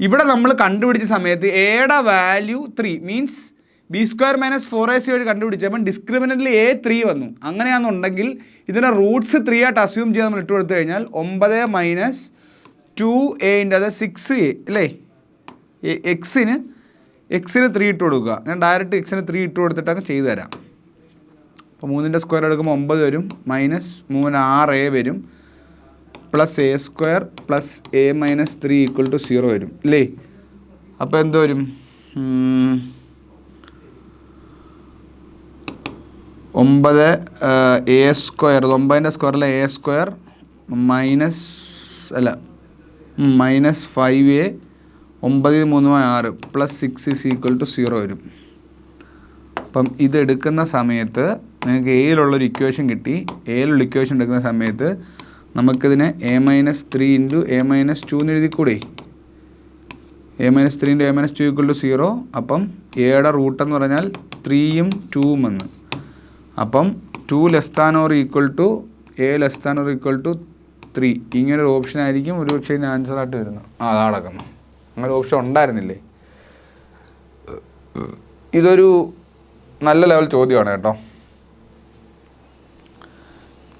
ഇവിടെ നമ്മൾ കണ്ടുപിടിച്ച സമയത്ത് എയുടെ value 3 means B square minus 4ac വഴി കണ്ടുപിടിച്ചപ്പോൾ ഡിസ്ക്രിമിനൻ്റിൽ എ 3 വന്നു. അങ്ങനെയാണെന്നുണ്ടെങ്കിൽ ഇതിൻ്റെ റൂട്ട്സ് 3 ആയിട്ട് അസ്യൂം ചെയ്ത് നമ്മൾ ഇട്ട് കൊടുത്തു കഴിഞ്ഞാൽ 9 മൈനസ് 2a അത് 6a അല്ലേ. എക്സിന് 3 ഇട്ട് കൊടുക്കുക. ഞാൻ ഡയറക്റ്റ് എക്സിന് 3 ഇട്ട് കൊടുത്തിട്ട് അങ്ങ് ചെയ്തു തരാം. അപ്പോൾ 3ൻ്റെ സ്ക്വയർ എടുക്കുമ്പോൾ 9 വരും മൈനസ് 3 6a വരും plus a square plus a minus 3 equal to 0 വരും അല്ലേ. അപ്പോൾ എന്ത് വരും? 9 എ സ്ക്വയർ 9ൻ്റെ സ്ക്വയറിലെ a square minus 5a 9 3 6 plus 6 is equal to 0 വരും. അപ്പം ഇതെടുക്കുന്ന സമയത്ത് നിങ്ങൾക്ക് എയിലുള്ളൊരു ഇക്വേഷൻ കിട്ടി. എയിലുള്ള ഇക്വേഷൻ എടുക്കുന്ന സമയത്ത് നമുക്കിതിനെ a minus 3 into a minus 2 എന്ന് എഴുതിക്കൂടെ. A minus 3 into a minus 2 equal to 0. അപ്പം എയുടെ റൂട്ടെന്ന് പറഞ്ഞാൽ 3ഉം 2ഉം വന്ന് അപ്പം 2 < 3 ഇങ്ങനൊരു ഓപ്ഷൻ ആയിരിക്കും ഒരു പക്ഷേ ഇതിന് ആൻസറായിട്ട് വരുന്നത്. അതാ നടക്കുന്നു. അങ്ങനെ ഓപ്ഷൻ ഉണ്ടായിരുന്നില്ലേ? ഇതൊരു നല്ല ലെവൽ ചോദ്യമാണ് കേട്ടോ.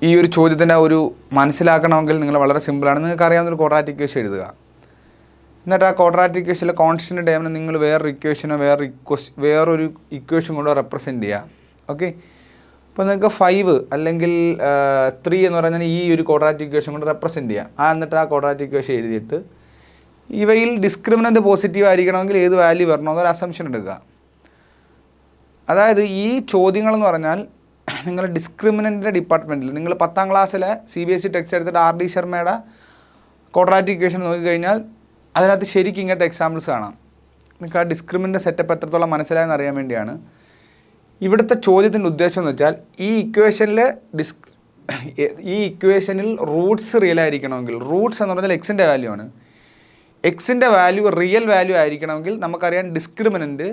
ഈ ഒരു ചോദ്യത്തിൻ്റെ ഒരു മനസ്സിലാക്കണമെങ്കിൽ നിങ്ങൾ വളരെ സിമ്പിളാണ്. നിങ്ങൾക്ക് അറിയാവുന്നൊരു ക്വാഡ്രാറ്റിക് ഇക്വേഷൻ എഴുതുക. എന്നിട്ട് ആ ക്വാഡ്രാറ്റിക് ഇക്വേഷനിലെ കോൺസ്റ്റൻറ്റ് ടേമിനെ നിങ്ങൾ വേറൊരു ഇക്വേഷനോ വേറൊരു ഇക്വേഷൻ കൊണ്ട് റെപ്രസെൻറ്റ് ചെയ്യുക. ഓക്കെ, അപ്പോൾ നിങ്ങൾക്ക് 5 അല്ലെങ്കിൽ 3 എന്ന് പറഞ്ഞാൽ ഈ ഒരു ക്വാഡ്രാറ്റിക് ഇക്വേഷൻ കൊണ്ട് റെപ്രസെൻറ്റ് ചെയ്യുക. എന്നിട്ട് ആ ക്വാഡ്രാറ്റിക് ഇക്വേഷൻ എഴുതിയിട്ട് ഇവയിൽ ഡിസ്ക്രിമിനൻ്റ് പോസിറ്റീവ് ആയിരിക്കണമെങ്കിൽ ഏത് വാല്യൂ വരണമെന്നൊരു അസംഷൻ എടുക്കുക. അതായത് ഈ ചോദ്യങ്ങളെന്ന് പറഞ്ഞാൽ നിങ്ങൾ ഡിസ്ക്രിമിനൻ്റിൻ്റെ ഡിപ്പാർട്ട്മെൻറ്റിൽ നിങ്ങൾ 10ാം ക്ലാസ്സിലെ CBSE ടെക്സ്റ്റ് എടുത്തിട്ട് R D ശർമ്മയുടെ ക്വാഡ്രാറ്റിക് ഇക്വേഷൻ നോക്കിക്കഴിഞ്ഞാൽ അതിനകത്ത് ശരിക്കും ഇങ്ങനത്തെ എക്സാമ്പിൾസ് കാണാം. നിങ്ങൾക്ക് ആ ഡിസ്ക്രിമിനൻ്റ് സെറ്റപ്പ് എത്രത്തോളം മനസ്സിലായെന്ന് അറിയാൻ വേണ്ടിയാണ്. ഇവിടുത്തെ ചോദ്യത്തിൻ്റെ ഉദ്ദേശം എന്ന് വെച്ചാൽ ഈ ഇക്വേഷനിൽ റൂട്ട്സ് റിയൽ ആയിരിക്കണമെങ്കിൽ, റൂട്ട്സ് എന്ന് പറഞ്ഞാൽ എക്സിൻ്റെ വാല്യൂ ആണ്, എക്സിൻ്റെ വാല്യൂ റിയൽ വാല്യൂ ആയിരിക്കണമെങ്കിൽ നമുക്കറിയാം ഡിസ്ക്രിമിനൻ്റ്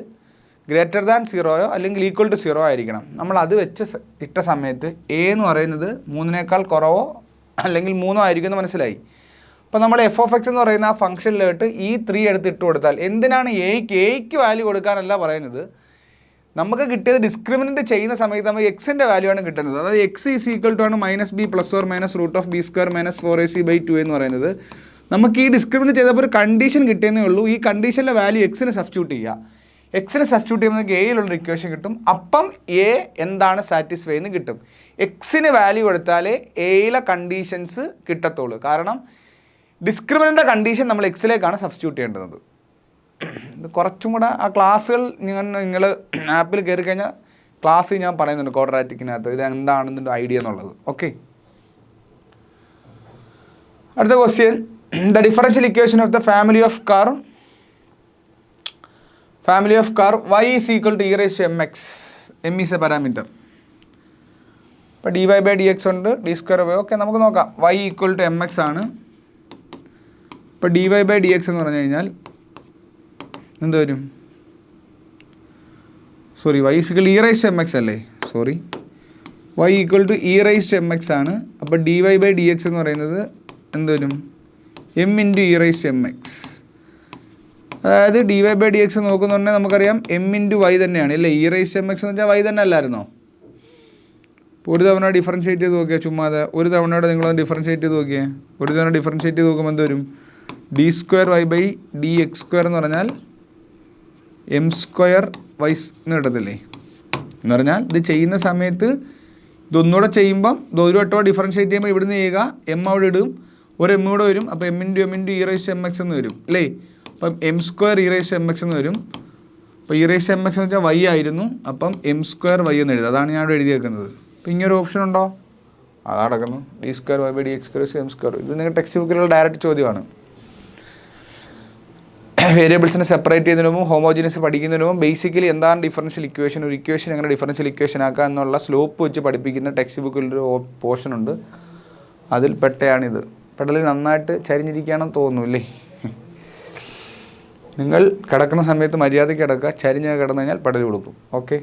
ഗ്രേറ്റർ ദാൻ 0 അല്ലെങ്കിൽ ഈക്വൽ ടു 0 ആയിരിക്കണം. നമ്മൾ അത് വെച്ച് ഇട്ട സമയത്ത് എ എന്ന് പറയുന്നത് 3നേക്കാൾ കുറവോ അല്ലെങ്കിൽ 3 ആയിരിക്കുമെന്ന് മനസ്സിലായി. അപ്പോൾ നമ്മൾ f(x) എന്ന് പറയുന്ന ആ ഫംഗ്ഷനിലോട്ട് ഈ 3 എടുത്ത് ഇട്ട് കൊടുത്താൽ, എന്തിനാണ് എയ്ക്ക് വാല്യൂ കൊടുക്കാനല്ല പറയുന്നത്, നമുക്ക് കിട്ടിയത് ഡിസ്ക്രിമിനൻ്റ് ചെയ്യുന്ന സമയത്ത് നമുക്ക് എക്സിൻ്റെ വാല്യൂ ആണ് കിട്ടുന്നത്. അതായത് x ഈസ് ഈക്വൽ ടു ആണ് -b + or -√(b² - 4ac/2) എന്ന് പറയുന്നത്. നമുക്ക് ഈ ഡിസ്ക്രിമിനൻ്റ് ചെയ്തപ്പോൾ ഒരു കണ്ടീഷൻ കിട്ടിയെന്നേ ഉള്ളൂ. ഈ കണ്ടീഷനിലെ വാല്യൂ എക്സിന് സബ്സ്റ്റിറ്റ്യൂട്ട് ചെയ്യുക. എക്സിന് സബ്സ്റ്റിറ്റ്യൂട്ട് ചെയ്യുമ്പോൾ നമുക്ക് എയിലുള്ളൊരു ഇക്വേഷൻ കിട്ടും. അപ്പം എ എന്താണ് സാറ്റിസ്ഫൈ എന്ന് കിട്ടും. എക്സിന് വാല്യൂ കൊടുത്താലേ എയിലെ കണ്ടീഷൻസ് കിട്ടത്തുള്ളൂ. കാരണം ഡിസ്ക്രിമിനൻ്റ് കണ്ടീഷൻ നമ്മൾ എക്സിലേക്കാണ് സബ്സ്റ്റിറ്റ്യൂട്ട് ചെയ്യേണ്ടത്. ഇത് കുറച്ചും കൂടെ ആ ക്ലാസ്സുകൾ നിങ്ങൾ ആപ്പിൽ കയറി കഴിഞ്ഞാൽ ക്ലാസ് ഞാൻ പറയുന്നുണ്ട് ക്വാഡ്രാറ്റിക്കിനകത്ത് ഇത് എന്താണെന്നൊരു ഐഡിയ എന്നുള്ളത്. ഓക്കെ, അടുത്ത question, the differential equation of the family of curve y is equal to e raised to mx. m is a parameter. ഇപ്പോൾ dy/dx ഉണ്ട്, d²y. ഓക്കെ, നമുക്ക് നോക്കാം. y ഈക്വൽ ടു mx ആണ്. ഇപ്പോൾ dy/dx എന്ന് പറഞ്ഞു കഴിഞ്ഞാൽ എന്ത് വരും? Sorry, y equal e raised to mx അല്ലേ? Sorry, y equal to e raised to mx ആണ്. അപ്പോൾ dy/dx എന്ന് പറയുന്നത് എന്ത് വരും? m × e raised to mx. അതായത് dy/dx നോക്കുന്നുണ്ടെങ്കിൽ നമുക്കറിയാം m × y തന്നെയാണ് അല്ലേ? e raised to mx എന്ന് വെച്ചാൽ y തന്നെ അല്ലായിരുന്നോ? ഇപ്പോൾ ഒരു തവണ ഡിഫറൻഷ്യേറ്റ് ചെയ്ത് നോക്കിയാൽ, ചുമ്മാതെ ഒരു തവണയോടെ നിങ്ങളത് ഡിഫറൻഷ്യേറ്റ് ചെയ്ത് നോക്കിയേ. ഒരു തവണ ഡിഫറൻഷ്യേറ്റ് ചെയ്ത് നോക്കുമ്പോൾ എന്ത് വരും? d²y/dx² എന്ന് പറഞ്ഞാൽ m² y എന്ന് കിട്ടത്തില്ലേ? എന്ന് പറഞ്ഞാൽ ഇത് ചെയ്യുന്ന സമയത്ത് ഇതൊന്നുകൂടെ ചെയ്യുമ്പം ഒരു വട്ടം ഡിഫറൻഷ്യേറ്റ് ചെയ്യുമ്പോൾ ഇവിടുന്ന് ചെയ്യുക, m അവിടെ ഇടും, ഒരു m കൂടെ വരും. അപ്പോൾ m × e raised to mx എന്ന് വരും അല്ലേ? അപ്പം m² e raised to mx എന്ന് വരും. അപ്പോൾ e raised to mx എന്ന് വെച്ചാൽ y ആയിരുന്നു. അപ്പം m² y എന്ന് എഴുതും. അതാണ് ഞാൻ ഇവിടെ എഴുതി വെക്കുന്നത്. അപ്പോൾ ഇങ്ങനൊരു ഓപ്ഷൻ ഉണ്ടോ? അതാ നടക്കുന്നു. d²y/dx² m². ഇത് നിങ്ങൾ ടെക്സ്റ്റ് ബുക്കിലുള്ള ഡയറക്റ്റ് ചോദ്യമാണ്. വേരിയബിൾസിനെ സെപ്പറേറ്റ് ചെയ്യുന്നതിന് മുമ്പ് ഹോമോജിനിയസ് പഠിക്കുന്നതിന് മുമ്പ് ബേസിക്കലി എന്താണ് ഡിഫറൻഷ്യൽ ഇക്വേഷൻ, ഒരു ഇക്വേഷൻ എങ്ങനെ ഡിഫറൻഷ്യൽ ഇക്വേഷൻ ആക്കുക എന്നുള്ള സ്ലോപ്പ് വെച്ച് പഠിപ്പിക്കുന്ന ടെക്സ്റ്റ് ബുക്കിലൊരു പോർഷൻ ഉണ്ട്. അതിൽ പെട്ടയാണിത്. പെടലിൽ നന്നായിട്ട് ചരിഞ്ഞിരിക്കുകയാണെന്ന് തോന്നുന്നു. നിങ്ങൾ കിടക്കുന്ന സമയത്ത് മര്യാദയ്ക്ക് കിടക്കുക, ചരിഞ്ഞ് കിടന്നു കഴിഞ്ഞാൽ പെടൽ കൊടുക്കും. Okay,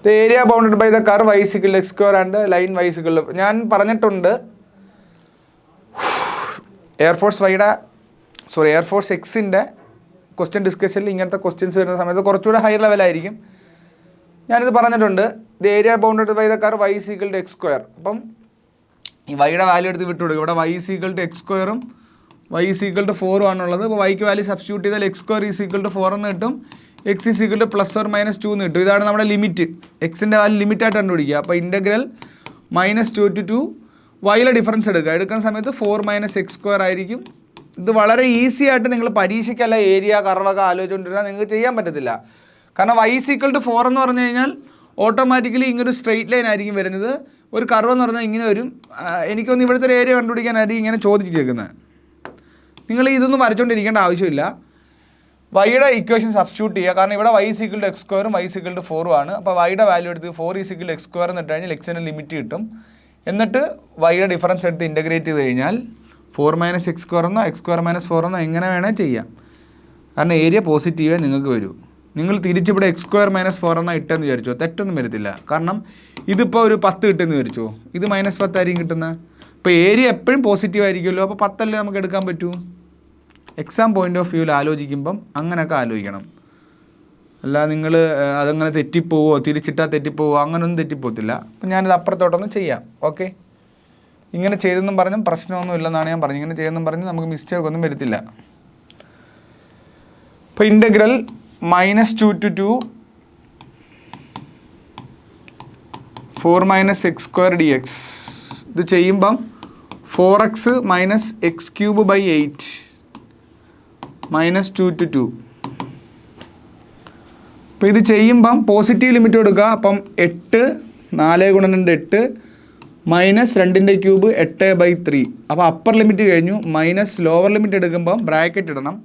the area bounded by the curve y = x² and line y = ഞാൻ പറഞ്ഞിട്ടുണ്ട് എയർഫോഴ്സ് എക്സിൻ്റെ ക്വസ്റ്റ്യൻ ഡിസ്കഷനിൽ ഇങ്ങനത്തെ ക്വസ്റ്റ്യൻസ് വരുന്ന സമയത്ത് കുറച്ചുകൂടെ ഹയർ ലെവലായിരിക്കും. ഞാനിത് പറഞ്ഞിട്ടുണ്ട്. The area bounded by the curve y = x². അപ്പം ഈ വൈയുടെ വാല്യൂ എടുത്ത് വിട്ടുകൊടുക്കും. ഇവിടെ y = x² y = 4 ആണുള്ളത്. അപ്പോൾ വൈക്ക് വാല്യൂ സബ്സ്റ്റിറ്റ്യൂട്ട് ചെയ്താൽ x² = 4 എന്ന് കിട്ടും, x = +or - 2 എന്ന് കിട്ടും. ഇതാണ് നമ്മുടെ ലിമിറ്റ്. എക്സിൻ്റെ വാല്യൂ ലിമിറ്റായിട്ട് കണ്ടുപിടിക്കുക. അപ്പോൾ ഇൻ്റഗ്രൽ -2 to 2 വൈയിലെ ഡിഫറൻസ് എടുക്കുന്ന സമയത്ത് 4 - x² ആയിരിക്കും. ഇത് വളരെ ഈസി ആയിട്ട് നിങ്ങൾ പരീക്ഷയ്ക്കല്ല ഏരിയ കർവൊക്കെ ആലോചിച്ചുകൊണ്ടിരുന്നാൽ നിങ്ങൾക്ക് ചെയ്യാൻ പറ്റത്തില്ല. കാരണം y = 4 എന്ന് പറഞ്ഞു കഴിഞ്ഞാൽ ഓട്ടോമാറ്റിക്കലി ഇങ്ങനൊരു സ്ട്രെയിറ്റ് ലൈൻ ആയിരിക്കും വരുന്നത്. ഒരു കർവ് എന്ന് പറഞ്ഞാൽ ഇങ്ങനെ വരും. എനിക്കൊന്ന് ഇവിടുത്തെ ഒരു ഏരിയ കണ്ടുപിടിക്കാനായിരിക്കും ഇങ്ങനെ ചോദിച്ചേക്കുന്നത്. നിങ്ങൾ ഇതൊന്നും വരച്ചുകൊണ്ടിരിക്കേണ്ട ആവശ്യമില്ല. വൈയുടെ ഇക്വേഷൻ സബ്സ്റ്റിറ്റ്യൂട്ട് ചെയ്യുക. കാരണം ഇവിടെ y = x² y = 4 ആണ്. അപ്പോൾ വൈയുടെ വാല്യൂ എടുത്ത് 4 = x² എന്ന് ഇട്ട് കഴിഞ്ഞാൽ എക്സിന് ലിമിറ്റ് കിട്ടും. എന്നിട്ട് വൈയുടെ ഡിഫറൻസ് എടുത്ത് ഇൻ്റഗ്രേറ്റ് ചെയ്ത് കഴിഞ്ഞാൽ 4 - x² എന്നോ x² - 4 എന്നോ എങ്ങനെ വേണേൽ ചെയ്യാം. കാരണം ഏരിയ പോസിറ്റീവേ നിങ്ങൾക്ക് വരൂ. നിങ്ങൾ തിരിച്ചിവിടെ x² - 4 എന്നാൽ ഇട്ടെന്ന് വിചാരിച്ചോ, തെറ്റൊന്നും വരത്തില്ല. കാരണം ഇതിപ്പോൾ ഒരു 10 കിട്ടുമെന്ന് വിചാരിച്ചോ, ഇത് -10 ആയിരിക്കും കിട്ടുന്നത്. അപ്പോൾ ഏരിയ എപ്പോഴും പോസിറ്റീവ് ആയിരിക്കുമല്ലോ, അപ്പോൾ 10 അല്ലേ നമുക്ക് എടുക്കാൻ പറ്റൂ. എക്സാം പോയിൻ്റ് ഓഫ് വ്യൂവിൽ ആലോചിക്കുമ്പം അങ്ങനെയൊക്കെ ആലോചിക്കണം. അല്ല നിങ്ങൾ അതങ്ങനെ തെറ്റിപ്പോവോ, തിരിച്ചിട്ടാൽ തെറ്റിപ്പോവോ, അങ്ങനെയൊന്നും തെറ്റിപ്പോകത്തില്ല. അപ്പം ഞാനിത് അപ്പുറത്തോട്ടൊന്നും ചെയ്യാം. ഓക്കെ, ഇങ്ങനെ ചെയ്തെന്നും പറഞ്ഞും പ്രശ്നമൊന്നും ഇല്ലെന്നാണ് ഞാൻ പറഞ്ഞത്. ഇങ്ങനെ ചെയ്തെന്നും പറഞ്ഞ് നമുക്ക് മിസ്റ്റേക്ക് ഒന്നും വരത്തില്ല. ഇപ്പോൾ ഇൻ്റഗ്രൽ -2 to 2 4 - x² dx ഇത് ചെയ്യുമ്പം 4x - x³/8 -2 to 2. അപ്പോൾ ഇത് ചെയ്യുമ്പം പോസിറ്റീവ് ലിമിറ്റ് കൊടുക്കുക. അപ്പം 8 4 × 2 8 -2 8/3. അപ്പോൾ അപ്പർ ലിമിറ്റ് കഴിഞ്ഞു. മൈനസ് ലോവർ ലിമിറ്റ് എടുക്കുമ്പം ബ്രാക്കറ്റ് ഇടണം.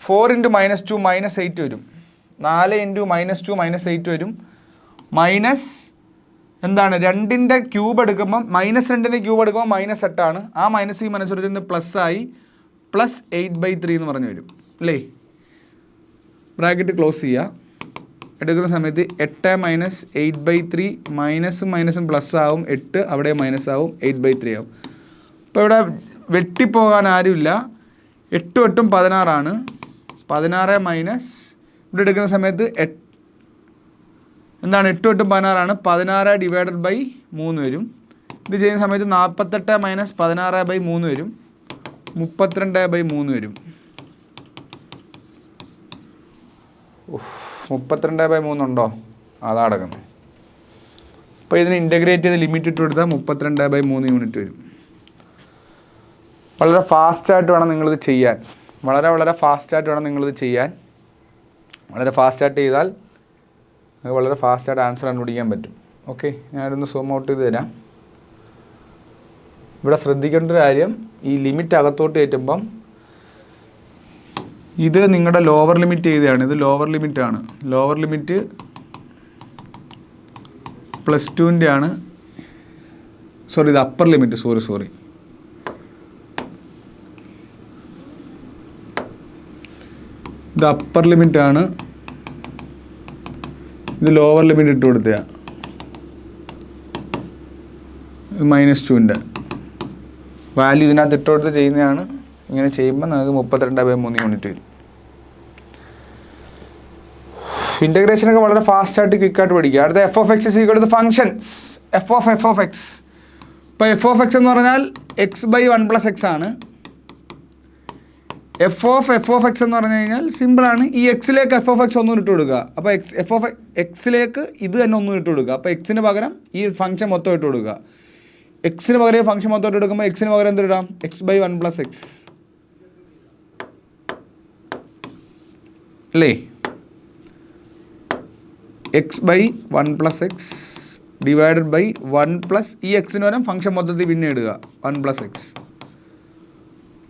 4 × -2 -8 വരും. 4 × -2 -8 വരും. മൈനസ് എന്താണ് 2ൻ്റെ ക്യൂബ് എടുക്കുമ്പം -2ൻ്റെ ക്യൂബ് എടുക്കുമ്പോൾ -8 ആ മൈനസ് ഈ മനസ്സൊരു പ്ലസ് ആയി +8/3 എന്ന് പറഞ്ഞു വരും അല്ലേ. ബ്രാക്കറ്റ് ക്ലോസ് ചെയ്യുക. എടുക്കുന്ന സമയത്ത് 8 - 8/3 മൈനസും പ്ലസ് ആവും. 8 അവിടെ മൈനസ് ആവും, 8/3 ആവും. അപ്പോൾ ഇവിടെ വെട്ടിപ്പോകാൻ ആരുമില്ല. 8 8 16 16 മൈനസ് ഇവിടെ എടുക്കുന്ന സമയത്ത് എന്താണ് 8 8 16 16/3 വരും. ഇത് ചെയ്യുന്ന സമയത്ത് 48 - 16/3 വരും, 32/3 വരും. 32/3 ഉണ്ടോ? അതാ അടക്കുന്നത്. അപ്പോൾ ഇതിന് ഇൻ്റഗ്രേറ്റ് ചെയ്ത് ലിമിറ്റ് ഇട്ട് കൊടുത്താൽ 32/3 യൂണിറ്റ് വരും. വളരെ ഫാസ്റ്റായിട്ട് വേണം നിങ്ങളിത് ചെയ്യാൻ. വളരെ ഫാസ്റ്റായിട്ട് വേണം നിങ്ങളിത് ചെയ്യാൻ. വളരെ ഫാസ്റ്റായിട്ട് ചെയ്താൽ നിങ്ങൾക്ക് വളരെ ഫാസ്റ്റായിട്ട് ആൻസർ കണ്ടുപിടിക്കാൻ പറ്റും. ഓക്കെ, ഞാനൊന്ന് സൂം ഔട്ട് ചെയ്ത് തരാം. ഇവിടെ ശ്രദ്ധിക്കേണ്ട ഒരു കാര്യം, ഈ ലിമിറ്റ് അകത്തോട്ട് കയറ്റുമ്പം ഇത് നിങ്ങളുടെ ലോവർ ലിമിറ്റ് ചെയ്തതാണ്. ഇത് ലോവർ ലിമിറ്റാണ്. ലോവർ ലിമിറ്റ് +2ൻ്റെ ആണ്. സോറി, ഇത് അപ്പർ ലിമിറ്റ്. സോറി ഇത് അപ്പർ ലിമിറ്റാണ്. ഇത് ലോവർ ലിമിറ്റ് ഇട്ട് കൊടുത്തതാണ്. -2ൻ്റെ വാല്യൂ ഇതിനകത്ത് ഇട്ട് കൊടുത്ത് ചെയ്യുന്നതാണ്. ഇങ്ങനെ ചെയ്യുമ്പോൾ നമുക്ക് 32/3 യൂണിറ്റ് വരും. ഇൻ്റഗ്രേഷനൊക്കെ വളരെ ഫാസ്റ്റായിട്ട് ക്വിക്കായിട്ട് പഠിക്കുക. അടുത്ത f(x) = ഫങ്ഷൻസ് f(x). ഇപ്പോൾ f(x) എന്ന് പറഞ്ഞാൽ x/1 + x ആണ്. f(x) എന്ന് പറഞ്ഞു കഴിഞ്ഞാൽ സിമ്പിളാണ്. ഈ എക്സിലേക്ക് f(x) ഒന്നും ഇട്ട് കൊടുക്കുക. അപ്പോൾ എക്സിലേക്ക് ഇത് തന്നെ ഒന്നും ഇട്ട് കൊടുക്കുക. അപ്പോൾ എക്സിന് പകരം ഈ ഫംഗ്ഷൻ മൊത്തം ഇട്ട് കൊടുക്കുക. എക്സിന് പകരം ഫംഗ്ഷൻ മൊത്തം ഇട്ട് കൊടുക്കുമ്പോൾ എക്സിന് പകരം എന്തിടാം? x/1 + x അല്ലേ. x/1 + x /1 + ഈ എക്സിന് പകരം ഫംഗ്ഷൻ മൊത്തത്തിൽ പിന്നെ ഇടുക 1 + x.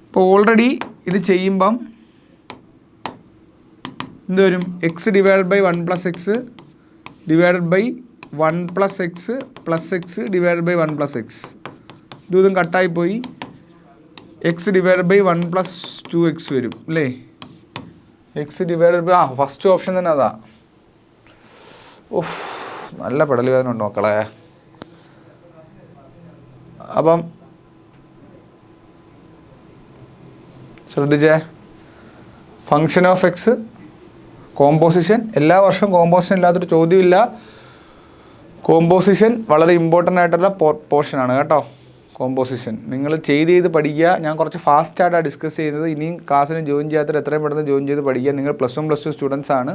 ഇപ്പോൾ ഓൾറെഡി ഇത് ചെയ്യുമ്പം എന്ത് വരും? x/1 + x /1 + x + x/1 + x. ഇതും കട്ടായിപ്പോയി. x/1 + 2x വരും അല്ലേ. ഫസ്റ്റ് ഓപ്ഷൻ തന്നെ അതാ. നല്ല പെടൽ വേദന ഉണ്ട് മക്കളെ. അപ്പം ശ്രദ്ധിച്ചേ, ഫങ്ഷൻ ഓഫ് എക്സ് കോമ്പോസിഷൻ. എല്ലാ വർഷവും കോമ്പോസിഷൻ ഇല്ലാത്തൊരു ചോദ്യമില്ല. കോമ്പോസിഷൻ വളരെ ഇമ്പോർട്ടൻ്റ് ആയിട്ടുള്ള പോർഷനാണ് കേട്ടോ. കോമ്പോസിഷൻ നിങ്ങൾ ചെയ്ത് പഠിക്കുക. ഞാൻ കുറച്ച് ഫാസ്റ്റായിട്ടാണ് ഡിസ്കസ് ചെയ്യുന്നത്. ഇനിയും ക്ലാസ്സിന് ജോയിൻ ചെയ്യാത്തവർ എത്രയും പെട്ടെന്ന് ജോയിൻ ചെയ്ത് പഠിക്കുക. നിങ്ങൾ +1 +2 സ്റ്റുഡൻസ് ആണ്.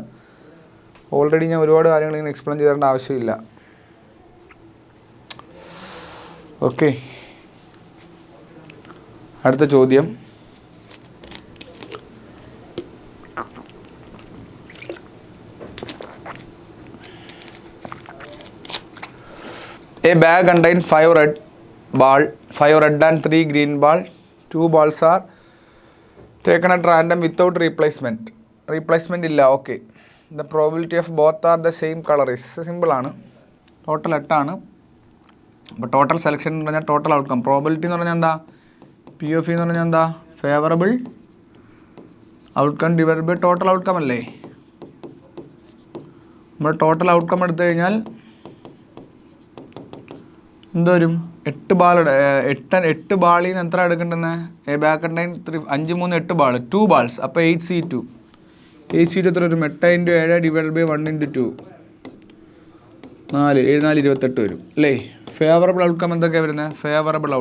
ഓൾറെഡി ഞാൻ ഒരുപാട് കാര്യങ്ങൾ ഇങ്ങനെ എക്സ്പ്ലെയിൻ ചെയ്തേണ്ട ആവശ്യമില്ല. ഓക്കെ, അടുത്ത ചോദ്യം. A bag contains 5 red and 3 green ball. 2 balls are taken at random without replacement. Replacement illa. Okay. The probability of both are the same color is simple ആണ്. Total 8 ആണ്. അപ്പോൾ ടോട്ടൽ സെലക്ഷൻ എന്ന് പറഞ്ഞാൽ total outcome. Probability എന്ന് പറഞ്ഞാൽ എന്താ? POV എന്ന് പറഞ്ഞാൽ എന്താ? Favourable outcome divided by total outcome അല്ലേ. നമ്മൾ ടോട്ടൽ ഔട്ട്കം എടുത്തു കഴിഞ്ഞാൽ എന്തോരും 8 ബാളിൽ നിന്ന് എത്ര എടുക്കേണ്ടെന്ന് a bag contain 5 3 8 ball 2 balls അപ്പോൾ 8C2 എത്ര വരും 8 × 7 ഡിവൈഡഡ് ബൈ 1 × 2 4 7 4 28 വരും അല്ലേ. ഫേവറബിൾ ഔട്ട്കം എന്തൊക്കെയാണ് വരുന്നത്? ഫേവറബിൾ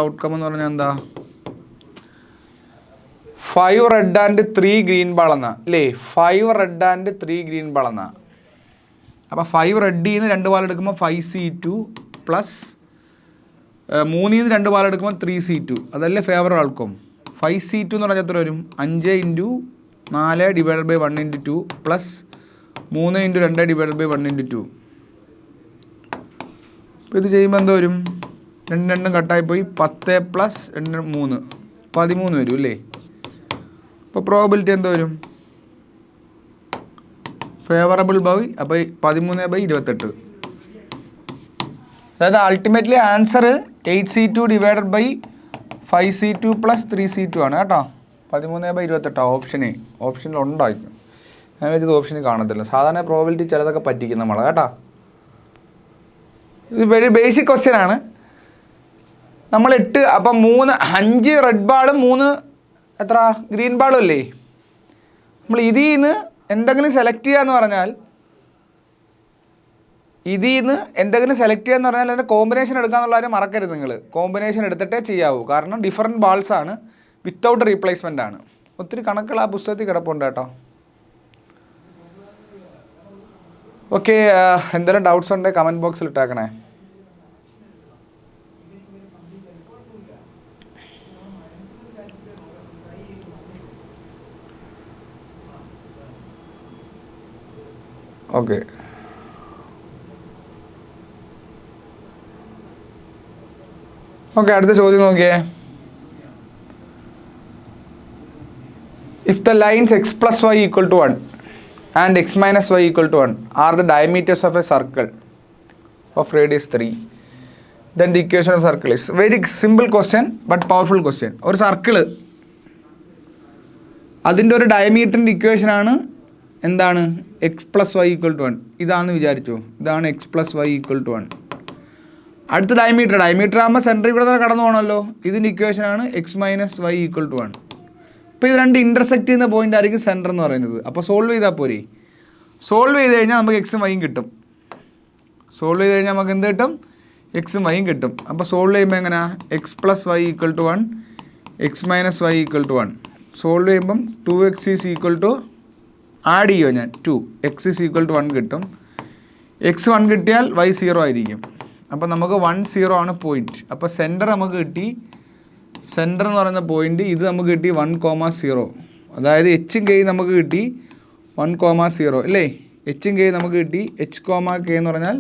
ഔട്ട്കം എന്ന് പറഞ്ഞാൽ എന്താ? 5 റെഡ് ആൻഡ് 3 ഗ്രീൻ ബാൾ എന്നാ അല്ലേ. 5 റെഡ് ആൻഡ് 3 ഗ്രീൻ ബാൾ എന്നാ. അപ്പോൾ 5 റെഡിൽ നിന്ന് 2 ബാൾ എടുക്കുമ്പോൾ 5C2 പ്ലസ് 3 നിന്ന് 2 ബാൾ എടുക്കുമ്പോൾ 3C2. അതല്ലേ ഫേവറബിൾ ഔട്ട്കം. 5C2 എന്ന് പറഞ്ഞാൽ എത്ര വരും? 5 × 4 divided by 1 × 2 plus 3 × 2 divided by 1 × 2. അപ്പോൾ ഇത് ചെയ്യുമ്പോൾ എന്തോ വരും? 2 കട്ടായിപ്പോയി. 10 പ്ലസ് 2 3 13 വരും അല്ലേ. അപ്പോൾ പ്രോബിലിറ്റി എന്തോ വരും? ഫേവറബിൾ ബൈ അപ്പോൾ 13/28. അതായത് ultimately answer 8C2 divided by 5C2 plus 3C2 ആണ് കേട്ടോ. 13/28 ഓപ്ഷനിൽ ഉണ്ടായിരിക്കും. ഞാൻ വെച്ചത് ഓപ്ഷനിൽ കാണത്തില്ല. സാധാരണ പ്രോബിലിറ്റി ചിലതൊക്കെ പറ്റിക്കും നമ്മളെ കേട്ടോ. ഇത് വെരി ബേസിക് ക്വസ്റ്റ്യൻ ആണ്. നമ്മൾ 8 അപ്പം 5 റെഡ് ബാളും 3 എത്ര ഗ്രീൻ ബാളും അല്ലേ. നമ്മൾ ഇതിൽ നിന്ന് എന്തെങ്കിലും സെലക്ട് ചെയ്യാന്ന് പറഞ്ഞാൽ അതിൻ്റെ കോമ്പിനേഷൻ എടുക്കാന്നുള്ള കാര്യം മറക്കരുത്. നിങ്ങൾ കോമ്പിനേഷൻ എടുത്തിട്ടേ ചെയ്യാവൂ. കാരണം ഡിഫറെൻറ്റ് ബാൾസ് ആണ്, വിത്തൗട്ട് റീപ്ലേസ്മെൻ്റ് ആണ്. ഒത്തിരി കണക്കുകൾ ആ പുസ്തകത്തിൽ കിടപ്പുണ്ട് കേട്ടോ. ഓക്കെ, എന്തെങ്കിലും ഡൗട്ട്സ് ഉണ്ടെങ്കിൽ കമൻറ്റ് ബോക്സിൽ ഇട്ടേക്കണേ. ഓക്കെ, അടുത്ത ചോദ്യം നോക്കിയേ. If the lines x + y = 1 and x - y = 1 are the diameters of a circle of radius 3, then the equation of circle is. Very simple question but powerful question. ഒരു circle, അതിൻ്റെ ഒരു ഡയമീറ്ററിൻ്റെ equation ആണ് എന്താണ്? x + y = 1. ഇതാണെന്ന് വിചാരിച്ചു. ഇതാണ് x + y = 1. അടുത്ത diameter ആകുമ്പോൾ സെൻറ്റർ ഇവിടെ തന്നെ കടന്നു പോകണമല്ലോ. ഇതിൻ്റെ ഇക്വേഷനാണ് x - y = 1. അപ്പോൾ ഇത് രണ്ട് ഇൻ്റർസെക്റ്റ് ചെയ്യുന്ന പോയിൻ്റ് ആയിരിക്കും സെൻറ്റർ എന്ന് പറയുന്നത്. അപ്പോൾ സോൾവ് ചെയ്താൽ പോരെ. സോൾവ് ചെയ്ത് കഴിഞ്ഞാൽ നമുക്ക് എക്സും വൈയും കിട്ടും. നമുക്ക് എന്ത് കിട്ടും? എക്സും വൈയും കിട്ടും. അപ്പോൾ സോൾവ് ചെയ്യുമ്പോൾ എങ്ങനെയാണ്? x + y = 1 x - y = 1. Solve ചെയ്യുമ്പം 2x ആഡ് ചെയ്യുമോ ഞാൻ 2 x = 1 കിട്ടും. x 1 കിട്ടിയാൽ y 0 ആയിരിക്കും. അപ്പോൾ നമുക്ക് 1 0 ആണ് പോയിന്റ്. അപ്പോൾ സെൻറ്റർ നമുക്ക് കിട്ടി. സെൻറ്റർ എന്ന് പറയുന്ന പോയിന്റ് ഇത് നമുക്ക് കിട്ടി 1,0. അതായത് എച്ചും കെയും നമുക്ക് കിട്ടി 1,0 അല്ലേ. എച്ചും കെയും നമുക്ക് കിട്ടി. h, k എന്ന് പറഞ്ഞാൽ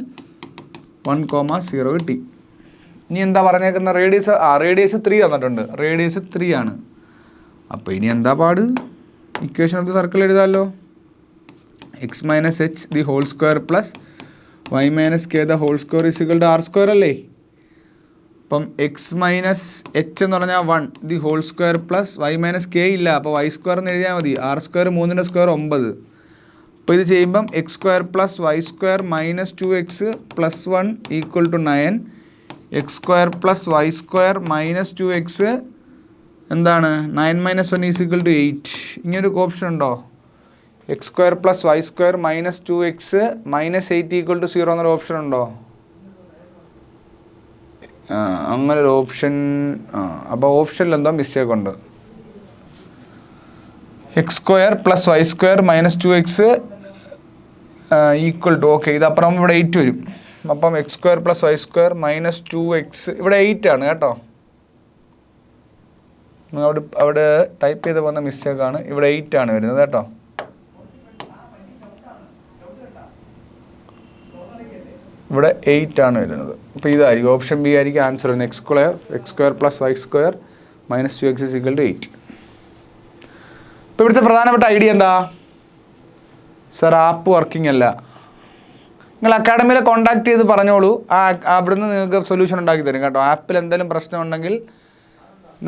1,0 കിട്ടി. ഇനി എന്താ പറഞ്ഞേക്കുന്ന? റേഡിയസ് 3 തന്നിട്ടുണ്ട്. റേഡിയസ് 3 ആണ്. അപ്പോൾ ഇനി എന്താ പാട്? ഇക്വേഷൻ ഓഫ് ദ സർക്കിൾ എഴുതാമല്ലോ. x - h the whole square plus y - k the whole square is equal to r² അല്ലേ. അപ്പം x - h എന്ന് പറഞ്ഞാൽ 1 the whole square plus y - k ഇല്ല. അപ്പോൾ y² എന്ന് എഴുതിയാൽ മതി. r² 3ൻ്റെ square 9. അപ്പോൾ ഇത് ചെയ്യുമ്പം x² plus y² - 2x plus 1 = 9. x² plus y² - 2x എന്താണ്? 9 - 1 = 8. ഇങ്ങനൊരു ഓപ്ഷൻ ഉണ്ടോ? x² plus y² - 2x -8 = 0 എന്നൊരു ഓപ്ഷൻ ഉണ്ടോ? അങ്ങനൊരു ഓപ്ഷൻ. അപ്പോൾ ഓപ്ഷനിൽ എന്തോ മിസ്റ്റേക്ക് ഉണ്ട്. x² plus y² - 2x = okay. ഇതപ്പുറം ഇവിടെ 8 വരും. അപ്പം x² plus y² - 2x ഇവിടെ 8 ആണ് കേട്ടോ. അവിടെ ടൈപ്പ് ചെയ്ത് പോകുന്ന മിസ്റ്റേക്കാണ്. ഇവിടെ 8 ആണ് വരുന്നത് കേട്ടോ. ഇവിടെ 8 ആണ് വരുന്നത്. അപ്പോൾ ഇതായിരിക്കും ഓപ്ഷൻ ബി ആയിരിക്കും ആൻസർ വരുന്നത്. x² plus y² - 2x = 8. ഇപ്പോൾ ഇവിടുത്തെ പ്രധാനപ്പെട്ട ഐഡിയ എന്താ? സർ ആപ്പ് വർക്കിംഗ് അല്ല. നിങ്ങൾ അക്കാഡമിയിൽ കോൺടാക്ട് ചെയ്ത് പറഞ്ഞോളൂ. അവിടുന്ന് നിങ്ങൾക്ക് സൊല്യൂഷൻ ഉണ്ടാക്കി തരും കേട്ടോ. ആപ്പിൽ എന്തെങ്കിലും പ്രശ്നം ഉണ്ടെങ്കിൽ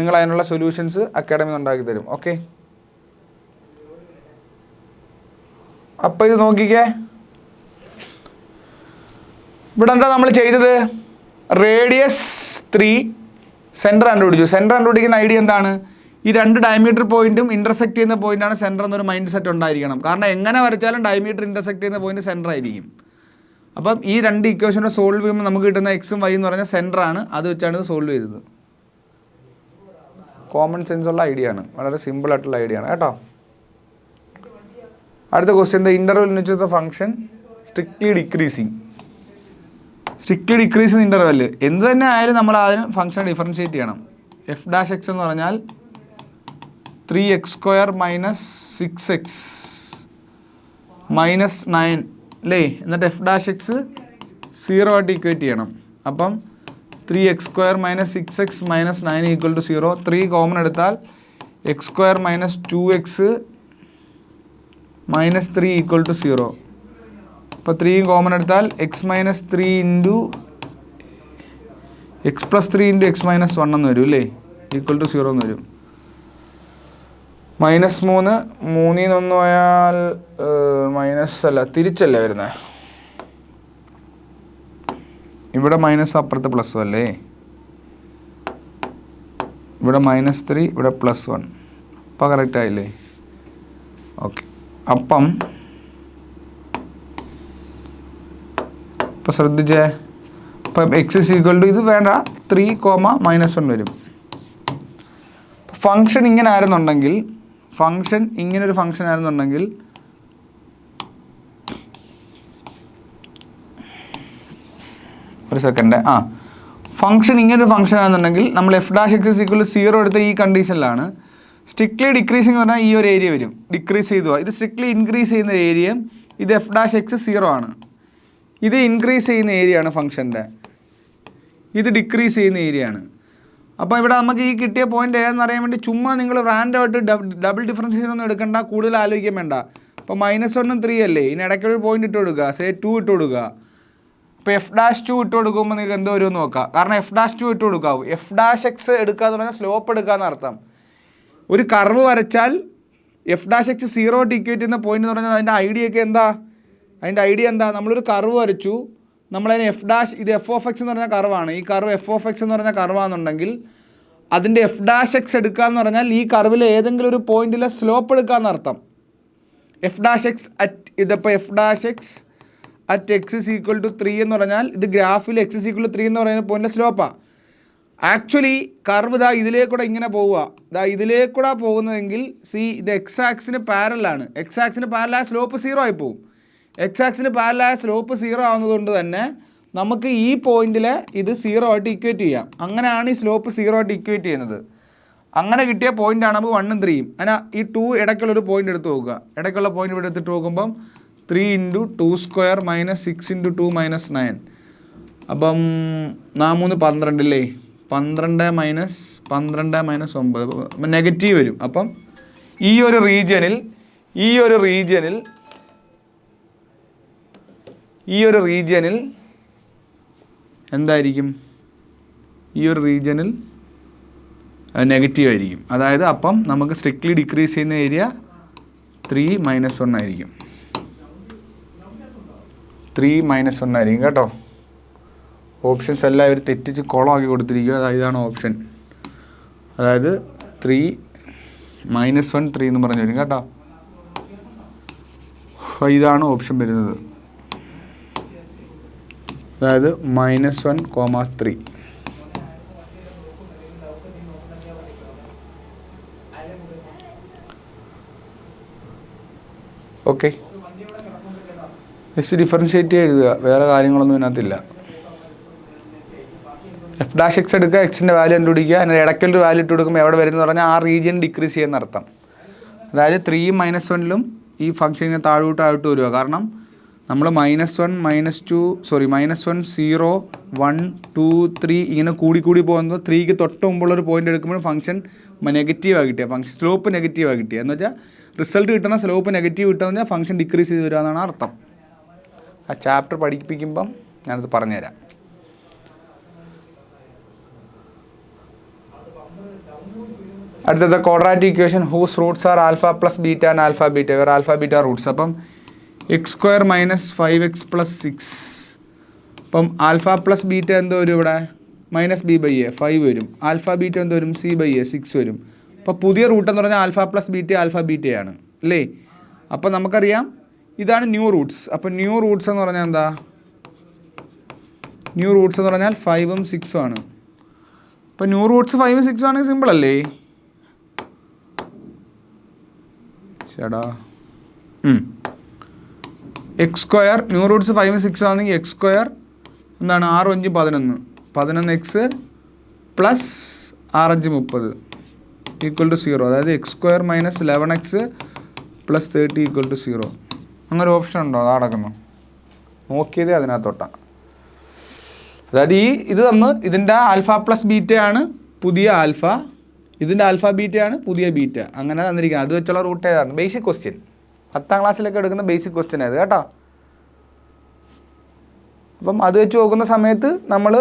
നിങ്ങൾ അതിനുള്ള സൊല്യൂഷൻസ് അക്കാഡമിയിൽ ഉണ്ടാക്കി തരും. ഓക്കെ. അപ്പോൾ ഇത് നോക്കിക്കേ, ഇവിടെ എന്താ നമ്മൾ ചെയ്തത്? റേഡിയസ് 3, സെൻറ്റർ കണ്ടുപിടിച്ചു. സെൻറ്റർ കണ്ടുപിടിക്കുന്ന ഐഡിയ എന്താണ്? ഈ രണ്ട് ഡയമീറ്റർ പോയിന്റും ഇൻ്റർസെക്ട് ചെയ്യുന്ന പോയിന്റാണ് സെൻറ്റർ എന്നൊരു മൈൻഡ് സെറ്റ് ഉണ്ടായിരിക്കണം. കാരണം എങ്ങനെ വരച്ചാലും ഡയമീറ്റർ ഇൻ്റർസെക്ട് ചെയ്യുന്ന പോയിന്റ് സെൻറ്റർ ആയിരിക്കും. അപ്പം ഈ രണ്ട് ഇക്വേഷനെ സോൾവ് ചെയ്യുമ്പോൾ നമുക്ക് കിട്ടുന്ന എക്സും വൈ എന്ന് പറഞ്ഞാൽ സെൻറ്ററാണ്. അത് വെച്ചാണ് ഇത് സോൾവ് ചെയ്തത്. കോമൺ സെൻസ് ഉള്ള ഐഡിയ ആണ്, വളരെ സിമ്പിൾ ആയിട്ടുള്ള ഐഡിയ ആണ് കേട്ടോ. അടുത്ത question, the interval in which the function strictly decreasing. Strictly decreasing interval എന്ത് തന്നെ ആയാലും നമ്മൾ അതിന് ഫംഗ്ഷനെ ഡിഫറൻഷ്യേറ്റ് ചെയ്യണം. എഫ് ഡാഷ് എക്സ് എന്ന് പറഞ്ഞാൽ 3x² മൈനസ് 6x മൈനസ് 9 അല്ലേ? എന്നിട്ട് എഫ് ഡാഷ് എക്സ് 0 ആയിട്ട് ഇക്വേറ്റ് ചെയ്യണം. അപ്പം 3x² minus 6x minus 9 equal to 0. 3 common എടുത്താൽ x² minus 2x minus 3 equal to 0. അപ്പോൾ 3 കോമൺ എടുത്താൽ x minus 3 into x plus 3 into x minus 1 എന്ന് വരും അല്ലേ? ഈക്വൽ ടു 0 എന്ന് വരും. -3 3 1 പോയാൽ മൈനസ് അല്ല, തിരിച്ചല്ലേ വരുന്നത്? ഇവിടെ മൈനസ് അപ്പുറത്ത് +1 അല്ലേ? ഇവിടെ -3 ഇവിടെ +1. അപ്പോൾ കറക്റ്റ് ആയില്ലേ? ഓക്കെ. അപ്പം ഇപ്പം ശ്രദ്ധിച്ചേ, ഇപ്പം എക്സ് ഇസ് ഈക്വൽ ടു ഇത് വേണ്ട 3, -1 വരും. ഫംഗ്ഷൻ ഇങ്ങനെ ആയിരുന്നുണ്ടെങ്കിൽ, ഫംഗ്ഷൻ ഇങ്ങനൊരു ഫംഗ്ഷൻ ആയിരുന്നുണ്ടെങ്കിൽ ഒരു സെക്കൻഡ്, ഫംഗ്ഷൻ ഇങ്ങനൊരു ഫംഗ്ഷൻ ആണെന്നുണ്ടെങ്കിൽ നമ്മൾ f dash x is equal to 0 എടുത്ത ഈ കണ്ടീഷനിലാണ്. സ്ട്രിക്ട്ലി ഡിക്രീസിങ് എന്ന് പറഞ്ഞാൽ ഈ ഒരു ഏരിയ വരും, ഡിക്രീസ് ചെയ്തു പോവാം. ഇത് സ്ട്രിക്ട്ലി ഇൻക്രീസ് ചെയ്യുന്ന ഏരിയ, ഇത് എഫ് ഡാഷ് എക്സ് 0 ആണ്. ഇത് ഇൻക്രീസ് ചെയ്യുന്ന ഏരിയ ആണ് ഫംഗ്ഷൻ്റെ, ഇത് ഡിക്രീസ് ചെയ്യുന്ന ഏരിയ ആണ്. അപ്പോൾ ഇവിടെ നമുക്ക് ഈ കിട്ടിയ പോയിന്റ് ഏതെന്ന് അറിയാൻ വേണ്ടി ചുമ്മാ നിങ്ങൾ റാൻഡമായിട്ട് ഡബിൾ ഡിഫറൻഷിയേഷൻ ഒന്നും എടുക്കണ്ട, കൂടുതൽ ആലോചിക്കാൻ വേണ്ട. അപ്പോൾ -1 3 അല്ലേ, ഇതിന് ഇടയ്ക്കൊരു പോയിന്റ് ഇട്ട് കൊടുക്കുക, സേ 2 ഇട്ട് കൊടുക്കുക. അപ്പോൾ എഫ് ഡാഷ് 2 ഇട്ട് കൊടുക്കുമ്പോൾ നിങ്ങൾക്ക് എന്തോ വരും എന്ന് നോക്കാം. കാരണം എഫ് ഡാഷ് 2 ഇട്ട് കൊടുക്കാവും. എഫ് ഡാഷ് എക്സ് എടുക്കുക എന്ന് പറഞ്ഞാൽ സ്ലോപ്പ് എടുക്കുക എന്നർത്ഥം. ഒരു കർവ് വരച്ചാൽ എഫ് ഡാഷ് എക്സ് 0 ഇക്വേറ്റ് ചെയ്യുന്ന പോയിന്റ് എന്ന് പറഞ്ഞാൽ അതിൻ്റെ ഐഡിയ എന്താ? അതിൻ്റെ ഐഡിയ എന്താ? നമ്മളൊരു കർവ് വരച്ചു, നമ്മളതിന് എഫ് ഡാഷ്, ഇത് എഫ് ഓഫ് എക്സ് എന്ന് പറഞ്ഞാൽ കർവാണ്, ഈ കർവ് എഫ് ഓഫ് എക്സ് എന്ന് പറഞ്ഞാൽ കർവാണെന്നുണ്ടെങ്കിൽ അതിൻ്റെ എഫ് ഡാഷ് എക്സ് എടുക്കുക എന്ന് പറഞ്ഞാൽ ഈ കർവിൽ ഏതെങ്കിലും ഒരു പോയിന്റിലെ സ്ലോപ്പ് എടുക്കുക എന്നർത്ഥം. എഫ് ഡാഷ് എക്സ് അറ്റ്, ഇതിപ്പോൾ f dash x at x is equal to 3 എന്ന് പറഞ്ഞാൽ ഇത് ഗ്രാഫിൽ എക്സ് ഇസ് ഈക്വൽ ടു 3 എന്ന് പറയുന്ന പോയിന്റിലെ സ്ലോപ്പാണ്. ആക്ച്വലി കർവ് ഇതാ ഇതിലേക്കൂടെ ഇങ്ങനെ പോവുക, ഇതാ ഇതിലേക്കൂടെ പോകുന്നതെങ്കിൽ ഇത് എക്സ് ആക്സിന് പാരലാണ്. എക്സ് ആക്സിന് പാരലായ സ്ലോപ്പ് 0 ആയി പോകും. എക്സ് ആക്സിന് പാരലായ സ്ലോപ്പ് 0 ആവുന്നതുകൊണ്ട് തന്നെ നമുക്ക് ഈ പോയിന്റിൽ ഇത് 0 ആയിട്ട് ഇക്വേറ്റ് ചെയ്യാം. അങ്ങനെയാണ് ഈ സ്ലോപ്പ് 0 ആയിട്ട് ഇക്വേറ്റ് ചെയ്യുന്നത്. അങ്ങനെ കിട്ടിയ പോയിന്റാണ് നമുക്ക് 1 ഉം 3 ഉം. അങ്ങനെ ഈ 2 ഇടയ്ക്കുള്ളൊരു പോയിന്റ് എടുത്ത് നോക്കുക. ഇടയ്ക്കുള്ള പോയിന്റ് ഇവിടെ എടുത്തിട്ട് നോക്കുമ്പം 3 × 2² മൈനസ് 6 × 2 മൈനസ് 9. അപ്പം 3 12 അല്ലേ? 12 മൈനസ് 9 നെഗറ്റീവ് വരും. അപ്പം ഈ ഒരു റീജിയനിൽ എന്തായിരിക്കും? ഈ ഒരു റീജിയനിൽ നെഗറ്റീവ് ആയിരിക്കും. അതായത് അപ്പം നമുക്ക് സ്ട്രിക്ട്ലി ഡിക്രീസ് ചെയ്യുന്ന ഏരിയ 3 - 1 ആയിരിക്കും. 3 - 1 ആയിരിക്കും കേട്ടോ. ഓപ്ഷൻസ് എല്ലാം ഇവർ തെറ്റിച്ച് കുളമാക്കി കൊടുത്തിരിക്കുക. അതായത് ഇതാണ് ഓപ്ഷൻ. അതായത് 3 - 1 3 എന്ന് പറഞ്ഞു വരും കേട്ടോ. ഇതാണ് ഓപ്ഷൻ വരുന്നത്. അതായത് -1, 3. ഓക്കെ, നെക്സ്റ്റ് ഡിഫറൻഷ്യേറ്റ് എഴുതുക, വേറെ കാര്യങ്ങളൊന്നും ഇതിനകത്തില്ല. എഫ് ഡാഷ് എക്സ് എടുക്കുക, എക്സിൻ്റെ വാല്യൂ കണ്ടുപിടിക്കുക, അതിൻ്റെ ഇടയ്ക്കൊരു വാല്യൂ ഇട്ട് കൊടുക്കുമ്പോൾ എവിടെ വരുന്നത് പറഞ്ഞാൽ ആ റീജിയൻ ഡിക്രീസ് ചെയ്യുന്ന അർത്ഥം. അതായത് 3 - 1 ഈ ഫംഗ്ഷനിങ്ങനെ താഴോട്ട് വരിക. കാരണം നമ്മൾ -1 -2 -1 0 1 2 3 ഇങ്ങനെ കൂടി പോകുന്നത് 3ക്ക് തൊട്ട് മുമ്പുള്ളൊരു പോയിന്റ് എടുക്കുമ്പോൾ ഫംഗ്ഷൻ നെഗറ്റീവാണ് കിട്ടിയ, ഫംഗ്ഷൻ സ്ലോപ്പ് നെഗറ്റീവാണ് കിട്ടിയ എന്ന് വെച്ചാൽ റിസൾട്ട് കിട്ടുന്ന സ്ലോപ്പ് നെഗറ്റീവ് കിട്ടുക എന്ന് വെച്ചാൽ ഫംഗ്ഷൻ ഡിക്രീസ് ചെയ്ത് വരിക എന്നാണ് അർത്ഥം. ആ ചാപ്റ്റർ പഠിപ്പിക്കുമ്പം ഞാനത് പറഞ്ഞുതരാം. അടുത്തത് quadratic equation whose roots are alpha plus beta and alpha beta, വേറെ ആൽഫ ബീറ്റ റൂട്ട്സ്. അപ്പം x square minus 5x plus 6. അപ്പം ആൽഫ പ്ലസ് ബീറ്റ എന്തോ വരും ഇവിടെ? മൈനസ് ബി ബൈ എ 5 വരും. ആൽഫ ബീറ്റ എന്തോ വരും? സി ബൈ എ 6 വരും. അപ്പോൾ പുതിയ റൂട്ട് എന്ന് പറഞ്ഞാൽ ആൽഫ പ്ലസ് ബീറ്റ ആൽഫ ബീറ്റയാണ് അല്ലേ? അപ്പോൾ നമുക്കറിയാം ഇതാണ് ന്യൂ റൂട്ട്സ്. അപ്പോൾ ന്യൂ റൂട്ട്സ് എന്ന് പറഞ്ഞാൽ എന്താ? ന്യൂ റൂട്ട്സ് എന്ന് പറഞ്ഞാൽ 5ഉം 6ഉം ആണ്. അപ്പോൾ ന്യൂ റൂട്ട്സ് 5ഉം 6ഉം ആണെങ്കിൽ സിമ്പിൾ അല്ലേ? ചേടാ എക്സ് സ്ക്വയർ ന്യൂ റൂട്ട്സ് 5ഉം 6ഉം ആണെങ്കിൽ എക്സ് സ്ക്വയർ എന്താണ്? 6 5 11 11x പ്ലസ് 6 5 30 ഈക്വൽ ടു 0. അതായത് x square minus 11x plus 30 equal to 0. അങ്ങനെ ഒരു ഓപ്ഷൻ ഉണ്ടോ? അത് അടക്കുന്നു നോക്കിയതേ അതിനകത്തോട്ടാണ്. അതായത് ഇത് തന്ന് ഇതിൻ്റെ ആൽഫ പ്ലസ് ബീറ്റയാണ് പുതിയ ആൽഫ, ഇതിൻ്റെ ആൽഫ ബീറ്റയാണ് പുതിയ ബീറ്റ, അങ്ങനെ തന്നിരിക്കുക. അത് വെച്ചുള്ള റൂട്ട് ഏതാണ്? ബേസിക് ക്വസ്റ്റ്യൻ, 10ാം ക്ലാസ്സിലൊക്കെ എടുക്കുന്ന ബേസിക് ക്വസ്റ്റ്യൻ അത് കേട്ടോ. അപ്പം അത് വെച്ച് നോക്കുന്ന സമയത്ത് നമ്മൾ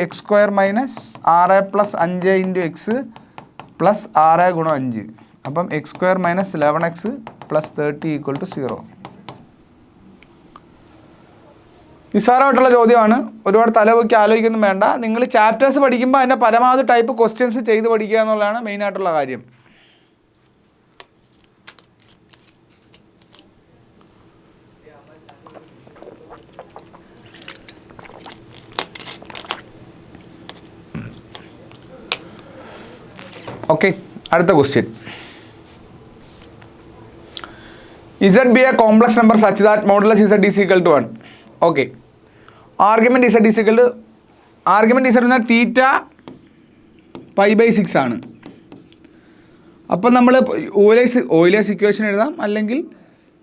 x square minus 6 plus 5 into x plus 6 ഗുണം 5. അപ്പം x square minus 11x plus 30 equal to 0. നിസ്സാരമായിട്ടുള്ള ചോദ്യമാണ്, ഒരുപാട് തലവൊക്കെ ആലോചിക്കൊന്നും വേണ്ട. നിങ്ങൾ ചാപ്റ്റേഴ്സ് പഠിക്കുമ്പോൾ അതിൻ്റെ പരമാവധി ടൈപ്പ് ക്വസ്റ്റ്യൻസ് ചെയ്ത് പഠിക്കുക എന്നുള്ളതാണ് മെയിനായിട്ടുള്ള കാര്യം. ഓക്കെ, അടുത്ത question. Z be a complex number such that modulus Z is equal to 1. Okay, argument Z is equal to argument Z എന്നാൽ തീറ്റ π/6 ആണ്. അപ്പം നമ്മൾ ഓയിലേഴ്സ് ഇക്വേഷൻ എഴുതാം, അല്ലെങ്കിൽ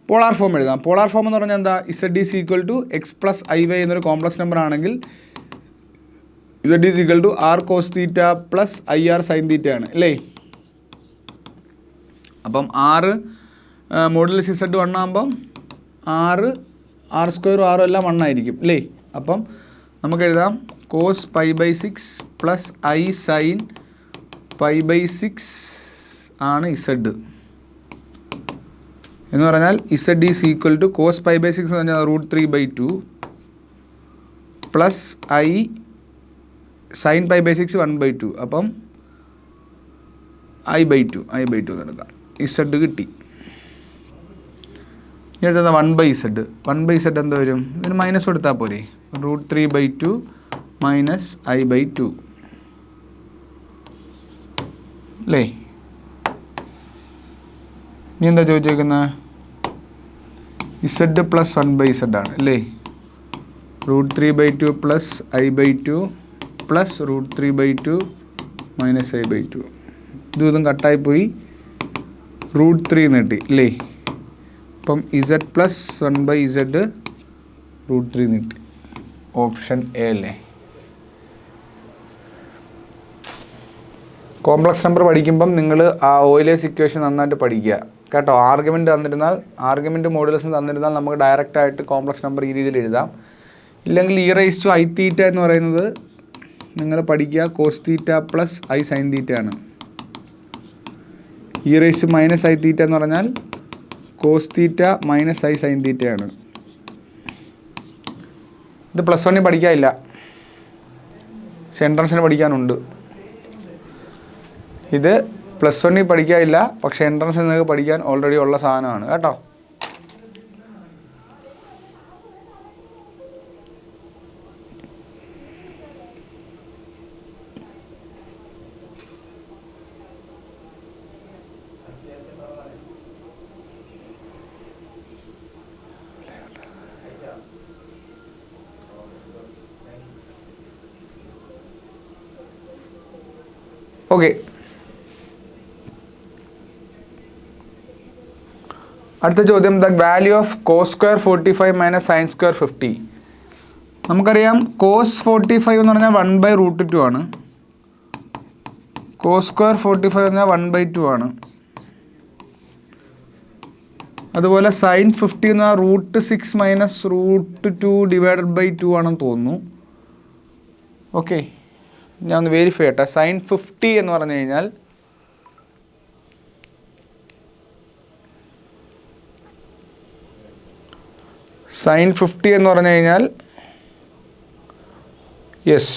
പോളാർ ഫോം എഴുതാം. പോളാർ ഫോം എന്ന് പറഞ്ഞാൽ എന്താ? Z is equal to x plus iy എന്നൊരു കോംപ്ലക്സ് നമ്പർ ആണെങ്കിൽ Z is equal to r cos theta plus IR sign theta ആണ് അല്ലേ? അപ്പം മോഡുലസ് Z 1 ആകുമ്പം r സ്ക്വയറും r എല്ലാം 1 ആയിരിക്കും അല്ലേ? അപ്പം നമുക്ക് എഴുതാം കോസ് π/6 പ്ലസ് i സൈൻ π/6 ആണ് Z എന്ന് പറഞ്ഞാൽ Z is equal to cos π/6 എന്ന് പറഞ്ഞാൽ √3/2 പ്ലസ് i സൈൻ π/6 1/2. അപ്പം i/2 എടുക്കാം. Z കിട്ടി. ഇനി എടുത്ത 1/Z എന്താ വരും? ഇതിന് മൈനസ് കൊടുത്താൽ പോരെ? √3/2 മൈനസ് i/2 അല്ലേ? ഇനി എന്താ ചോദിച്ചേക്കുന്നത്? Z പ്ലസ് 1/Z ആണ് അല്ലേ? √3/2 plus i/2 plus √3/2 minus i/2. ഇതും കട്ടായിപ്പോയി, √3 കിട്ടി അല്ലേ? അപ്പം Z പ്ലസ് 1/Z √3 കിട്ടി. ഓപ്ഷൻ എ അല്ലേ? കോംപ്ലക്സ് നമ്പർ പഠിക്കുമ്പം നിങ്ങൾ ആ ഓയിലേഴ്സ് ഇക്വേഷൻ നന്നായിട്ട് പഠിക്കുക കേട്ടോ. ആർഗ്യുമെൻറ്റ് മോഡുലസ് തന്നിരുന്നാൽ നമുക്ക് ഡയറക്റ്റായിട്ട് കോംപ്ലക്സ് നമ്പർ ഈ രീതിയിൽ എഴുതാം. ഇല്ലെങ്കിൽ e⁻i⁻θ എന്ന് പറയുന്നത് നിങ്ങൾ പഠിക്കുക cos theta plus i sine theta ആണ്. e⁻i⁻θ എന്ന് പറഞ്ഞാൽ cos theta minus i sine theta ആണ്. ഇത് +1 പഠിക്കാനില്ല, പക്ഷെ എൻട്രൻസിന് പഠിക്കാനുണ്ട്. ഇത് +1 പഠിക്കാനില്ല, പക്ഷെ എൻട്രൻസിൽ നിങ്ങൾക്ക് പഠിക്കാൻ ഓൾറെഡി ഉള്ള സാധനമാണ് കേട്ടോ. ഓക്കെ, അടുത്ത ചോദ്യം. The value of cos square 45 minus sine square 50. നമുക്കറിയാം കോസ് 45 എന്ന് പറഞ്ഞാൽ 1/√2 ആണ്. കോസ് സ്ക്വയർ 45 എന്ന് പറഞ്ഞാൽ 1/2 ആണ്. അതുപോലെ സൈൻ 50 എന്ന് പറഞ്ഞാൽ √6 മൈനസ് √2 ഡിവൈഡഡ് ബൈ 2 ആണെന്ന് തോന്നുന്നു. ഓക്കെ, ഞാൻ ഒന്ന് വെരിഫൈ ചെയ്യട്ടെ. സൈൻ 50 എന്ന് പറഞ്ഞു കഴിഞ്ഞാൽ സൈൻ 50 എന്ന് പറഞ്ഞു കഴിഞ്ഞാൽ യെസ്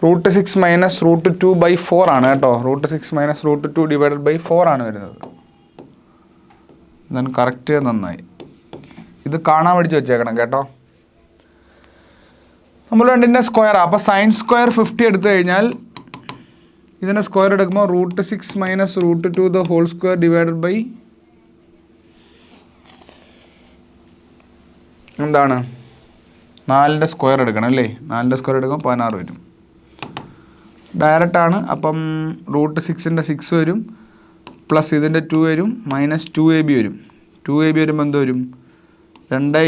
√6 മൈനസ് √2/4 ആണ് കേട്ടോ. √6 മൈനസ് √2 ഡിവൈഡഡ് ബൈ 4 ആണ് വരുന്നത്. ഞാൻ കറക്റ്റ് നന്നായി. ഇത് കാണാൻ പഠിച്ച് വെച്ചേക്കണം കേട്ടോ. നമ്മൾ രണ്ടിൻ്റെ സ്ക്വയർ. അപ്പോൾ സൈൻ സ്ക്വയർ 50 എടുത്തു കഴിഞ്ഞാൽ ഇതിൻ്റെ സ്ക്വയർ എടുക്കുമ്പോൾ √6 minus √2 the whole square divided by എന്താണ് 4ൻ്റെ സ്ക്വയർ എടുക്കണം അല്ലേ. 4ൻ്റെ സ്ക്വയർ എടുക്കുമ്പോൾ 16 വരും. ഡയറക്റ്റാണ്. അപ്പം √6ൻ്റെ 6 വരും, പ്ലസ് ഇതിൻ്റെ 2 വരും, മൈനസ് 2ab വരും. 2ab വരുമ്പോൾ എന്ത് വരും? 2 ×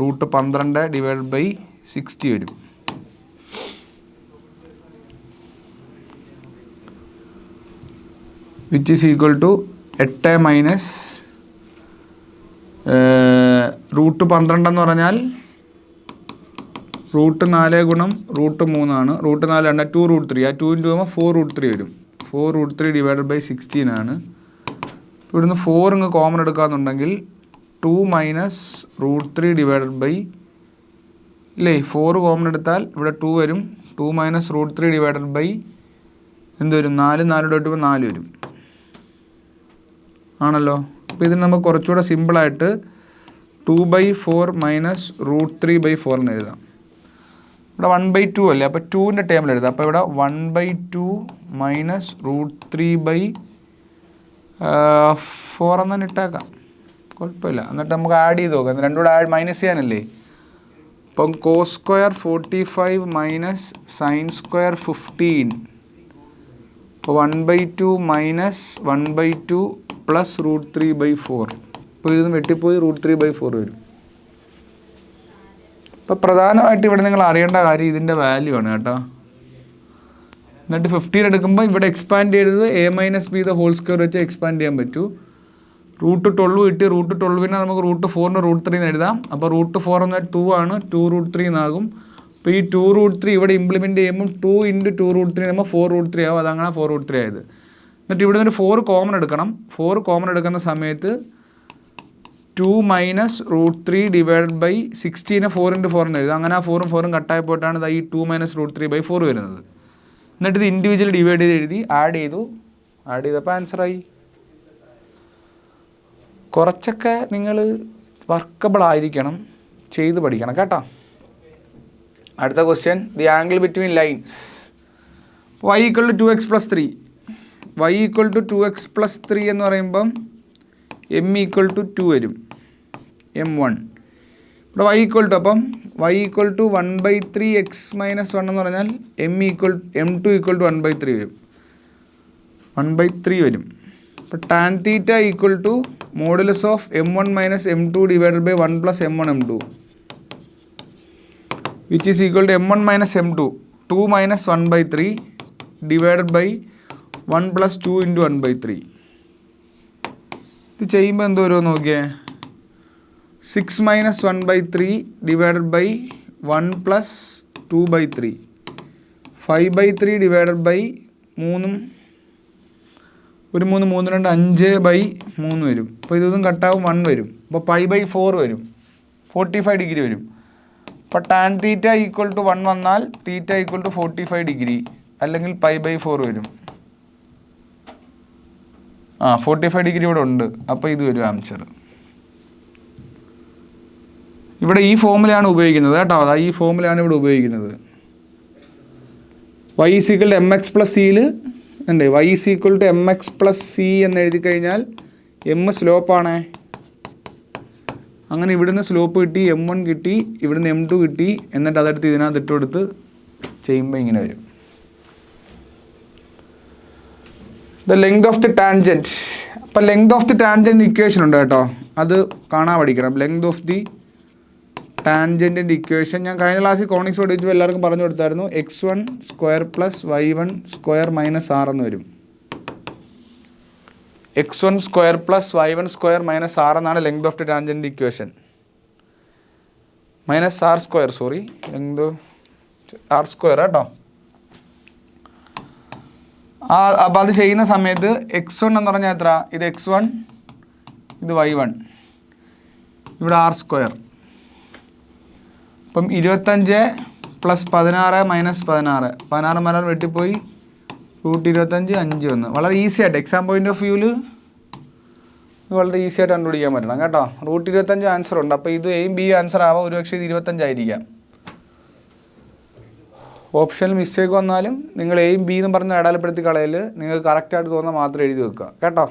√12 ഡിവൈഡഡ് ബൈ 60 വരും. Which is equal to 8 minus √12 എന്ന് പറഞ്ഞാൽ √4 ഗുണം √3 ആണ്. √4 ആണ് 2√3. ആ 2 × 4√3 വരും. 4√3 ഡിവൈഡഡ് ബൈ 16 ആണ്. ഇവിടുന്ന് 4 ഇങ്ങ് കോമൺ എടുക്കാമെന്നുണ്ടെങ്കിൽ 2 മൈനസ് √3 ഡിവൈഡഡ് ബൈ ഇല്ലേ 4 കോമൺ എടുത്താൽ ഇവിടെ 2 വരും. 2 മൈനസ് √3 ഡിവൈഡഡ് ബൈ എന്ത് വരും? 4 4 4 വരും ആണല്ലോ. അപ്പോൾ ഇതിന് നമുക്ക് കുറച്ചുകൂടെ സിമ്പിളായിട്ട് 2/4 മൈനസ് √3/4 എന്ന് എഴുതാം. ഇവിടെ 1/2 അല്ലേ, അപ്പോൾ 2ൻ്റെ ടേമിൽ എഴുതാം. അപ്പോൾ ഇവിടെ 1/2 മൈനസ് √3/4 എന്ന് തന്നെ ഇട്ടേക്കാം, കുഴപ്പമില്ല. എന്നിട്ട് നമുക്ക് ആഡ് ചെയ്ത് നോക്കാം. രണ്ടും കൂടെ മൈനസ് ചെയ്യാനല്ലേ. അപ്പം cos square 45 minus sine square 15. അപ്പോൾ 1/2 മൈനസ് 1/2 പ്ലസ് √3/4. അപ്പോൾ ഇതൊന്ന് വെട്ടിപ്പോയി √3/4 വരും. അപ്പോൾ പ്രധാനമായിട്ട് ഇവിടെ നിങ്ങൾ അറിയേണ്ട കാര്യം ഇതിൻ്റെ വാല്യൂ ആണ് കേട്ടോ. എന്നിട്ട് 15 എടുക്കുമ്പോൾ ഇവിടെ എക്സ്പാൻഡ് ചെയ്തത് a-b ദ ഹോൾ സ്ക്വയർ വെച്ച് എക്സ്പാൻഡ് ചെയ്യാൻ പറ്റൂ. √12 കിട്ടി. √12നെ നമുക്ക് √4ന് √3 എന്ന് എഴുതാം. അപ്പോൾ √4 എന്നാൽ 2 ആണ്, 2√3 എന്നാകും. അപ്പോൾ ഈ 2√3 ഇവിടെ ഇംപ്ലിമെൻറ്റ് ചെയ്യുമ്പോൾ 2 × 2√3 ആകുമ്പോൾ 4√3 ആവും. അതങ്ങനെ 4√3 ആയത്. എന്നിട്ട് ഇവിടെ നിന്ന് 4 കോമൺ എടുക്കണം. 4 കോമൺ എടുക്കുന്ന സമയത്ത് 2 മൈനസ് √3 ഡിവൈഡഡ് ബൈ 16നെ 4 × 4 എന്ന് എഴുതാം. അങ്ങനെ ആ 4ഉം 4ഉം കട്ടായി പോയിട്ടാണ് ഈ 2 മൈനസ് √3/4 വരുന്നത്. എന്നിട്ട് ഇത് ഇൻഡിവിജ്വൽ ഡിവൈഡ് ചെയ്ത് എഴുതി ആഡ് ചെയ്തപ്പോൾ ആൻസറായി. കുറച്ചൊക്കെ നിങ്ങൾ വർക്കബിൾ ആയിരിക്കണം, ചെയ്ത് പഠിക്കണം കേട്ടോ. അടുത്ത question, the angle between lines y = 2x + 3. y = 2x + 3 എന്ന് പറയുമ്പം m = 2 വരും, m1. ഇവിടെ y = അപ്പം y = 1/3x - 1 എന്ന് പറഞ്ഞാൽ m2 = 1/3 വരും, 1/3 വരും. അപ്പോൾ tan θ = modulus of m1 - m2 divided by 1 + m1 m2 which is equal to m1 - m2 2 - 1/3 divided by 1 + 2 × 1/3. ഇത് ചെയ്യുമ്പോൾ എന്തോ വരുമോ നോക്കിയേ. 6 - 1/3 ഡിവൈഡഡ് ബൈ 1 + 2/3 5/3 ഡിവൈഡഡ് ബൈ 3 3 2 5/3 വരും. അപ്പോൾ ഇതൊന്നും കട്ടാവും 1 വരും. അപ്പോൾ π/4 വരും, 45 ഡിഗ്രി വരും. അപ്പോൾ tan θ = 1 വന്നാൽ θ = 45 ഡിഗ്രി അല്ലെങ്കിൽ π/4 വരും. 45 ഡിഗ്രി ഇവിടെ ഉണ്ട്. അപ്പോൾ ഇത് വരും ആൻസർ. ഇവിടെ ഈ ഫോമുലയാണ് ഉപയോഗിക്കുന്നത് കേട്ടോ. അതാ ഈ ഫോമുലയാണ് ഇവിടെ ഉപയോഗിക്കുന്നത്. y = mx + c-ൽ ഉണ്ട്. y = mx + c എന്ന് എഴുതി കഴിഞ്ഞാൽ m സ്ലോപ്പാണ്. അങ്ങനെ ഇവിടുന്ന് സ്ലോപ്പ് കിട്ടി, m1 കിട്ടി, ഇവിടുന്ന് m2 കിട്ടി. എന്നിട്ട് അതെടുത്ത് ഇതിനകത്ത് ഇട്ടുകൊടുത്ത് ചെയ്യുമ്പോൾ ഇങ്ങനെ വരും. The length of the tangent. അപ്പോൾ length of the tangent equation ഉണ്ട് കേട്ടോ, അത് കാണാൻ പഠിക്കണം. ലെങ്ത് ഓഫ് ദി ടാൻജൻറ്റിൻ്റെ ഇക്വേഷൻ ഞാൻ കഴിഞ്ഞ ക്ലാസ്സിൽ കോണിക്സ് പഠിച്ചപ്പോൾ എല്ലാവർക്കും പറഞ്ഞു കൊടുത്തായിരുന്നു. x1² + y1² - r എന്ന് വരും. x1² + y1² - r എന്നാണ് length of the tangent equation. -r², sorry, length r² കേട്ടോ. അപ്പോൾ അത് ചെയ്യുന്ന സമയത്ത് x1 എന്ന് പറഞ്ഞാൽ എത്ര? ഇത് x1, ഇത് y1. ഇവിടെ ആർ സ്ക്വയർ. അപ്പം 25 + 16 - 16, 16 വെട്ടിപ്പോയി, √25 5 1. വളരെ ഈസി ആയിട്ട് എക്സാം പോയിന്റ് ഓഫ് വ്യൂവിൽ വളരെ ഈസി ആയിട്ട് കണ്ടുപിടിക്കാൻ പറ്റണം കേട്ടോ. √25 ആൻസർ ഉണ്ട്. അപ്പോൾ ഇത് എയും ബിയും ആൻസർ ആവാം. ഒരുപക്ഷെ ഇത് 25 ആയിരിക്കാം. ഓപ്ഷനിൽ മിസ്റ്റേക്ക് വന്നാലും നിങ്ങൾ എയും ബി എന്നും പറഞ്ഞ് അടയാളപ്പെടുത്തി കളയൽ. നിങ്ങൾക്ക് കറക്റ്റായിട്ട് തോന്നുന്ന മാത്രം എഴുതി വെക്കുക കേട്ടോ.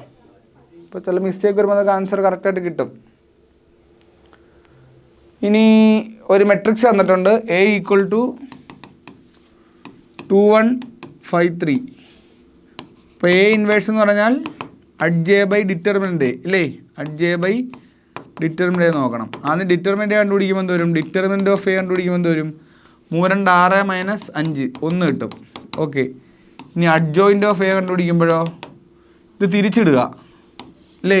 ഇപ്പോൾ ചില മിസ്റ്റേക്ക് വരുമ്പോൾ അതൊക്കെ ആൻസർ കറക്റ്റായിട്ട് കിട്ടും. ഇനി ഒരു മെട്രിക്സ് തന്നിട്ടുണ്ട്. A = 2153. ഇപ്പോൾ A ഇൻവേഴ്സ് എന്ന് പറഞ്ഞാൽ @j/ഡിറ്റർമിനൻ്റ് ഇല്ലേ? @j/ഡിറ്റർമിനൻ്റ് നോക്കണം. ആദ്യം ഡിറ്റർമിനൻ്റ് കണ്ടുപിടിക്കുമ്പോൾ എന്ത് വരും? ഡിറ്റർമിനൻ്റ് ഓഫ് A കണ്ടുപിടിക്കുമ്പോൾ എന്ത് വരും? 3 2 6 - 5 1 കിട്ടും. ഓക്കെ. ഇനി അഡ്ജോയിൻ്റ് ഓഫ് A കണ്ടുപിടിക്കുമ്പോഴോ ഇത് തിരിച്ചിടുക അല്ലേ?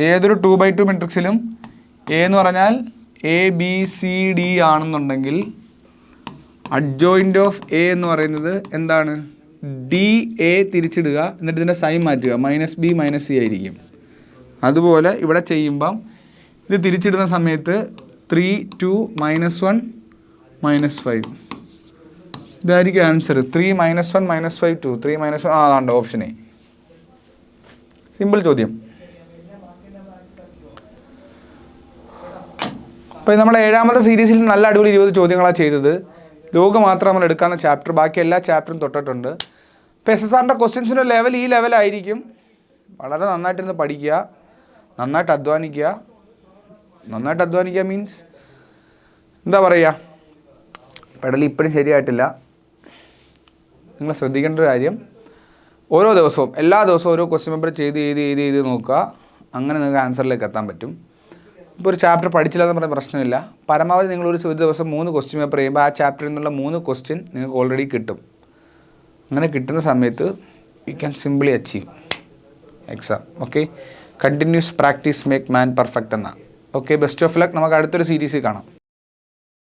ഏതൊരു 2x2 മെട്രിക്സിലും A എന്ന് പറഞ്ഞാൽ ABCD ആണെന്നുണ്ടെങ്കിൽ അഡ്ജോയിൻ്റ് ഓഫ് A എന്ന് പറയുന്നത് എന്താണ്? DA തിരിച്ചിടുക, എന്നിട്ട് ഇതിൻ്റെ സൈൻ മാറ്റുക. -B - C ആയിരിക്കും. അതുപോലെ ഇവിടെ ചെയ്യുമ്പം ഇത് തിരിച്ചിടുന്ന സമയത്ത് 3 2 -1 -5 ഇതായിരിക്കും ആൻസർ. 3 - 1 -5 2 3 - 1 അതാണ്ട് ഓപ്ഷൻ എ. സിമ്പിൾ ചോദ്യം. അപ്പോൾ നമ്മൾ 7ാമത്തെ സീരീസിൽ നല്ല അടിപൊളി 20 ചോദ്യങ്ങളാണ് ചെയ്തത്. ലോഗ് മാത്രം നമ്മൾ എടുക്കാവുന്ന ചാപ്റ്റർ, ബാക്കി എല്ലാ ചാപ്റ്ററും തൊട്ടിട്ടുണ്ട്. ഇപ്പോൾ SSRൻ്റെ ക്വസ്റ്റ്യൻസിൻ്റെ ലെവൽ ഈ ലെവലായിരിക്കും. വളരെ നന്നായിട്ടിരുന്ന് പഠിക്കുക, നന്നായിട്ട് അധ്വാനിക്കുക. നന്നായിട്ട് അധ്വാനിക്കുക മീൻസ് എന്താ പറയുക, പെടൽ ഇപ്പോഴും ശരിയായിട്ടില്ല. നിങ്ങൾ ശ്രദ്ധിക്കേണ്ട ഒരു കാര്യം, ഓരോ ദിവസവും എല്ലാ ദിവസവും ഓരോ ക്വസ്റ്റ്യൻ പേപ്പർ ചെയ്ത് നോക്കുക. അങ്ങനെ നിങ്ങൾക്ക് ആൻസറിലേക്ക് എത്താൻ പറ്റും. ഇപ്പോൾ ഒരു ചാപ്റ്റർ പഠിച്ചില്ലെന്ന് പറഞ്ഞ പ്രശ്നമില്ല. പരമാവധി നിങ്ങളൊരു ദിവസം 3 ക്വസ്റ്റ്യൻ പേപ്പർ ചെയ്യുമ്പോൾ ആ ചാപ്റ്ററിൽ നിന്നുള്ള 3 ക്വസ്റ്റ്യൻ നിങ്ങൾക്ക് ഓൾറെഡി കിട്ടും. അങ്ങനെ കിട്ടുന്ന സമയത്ത് you can simply achieve exam. Okay. Continuous practice make man perfect എന്ന. Okay, best of luck. നമുക്ക് അടുത്തൊരു സീരീസിൽ കാണാം.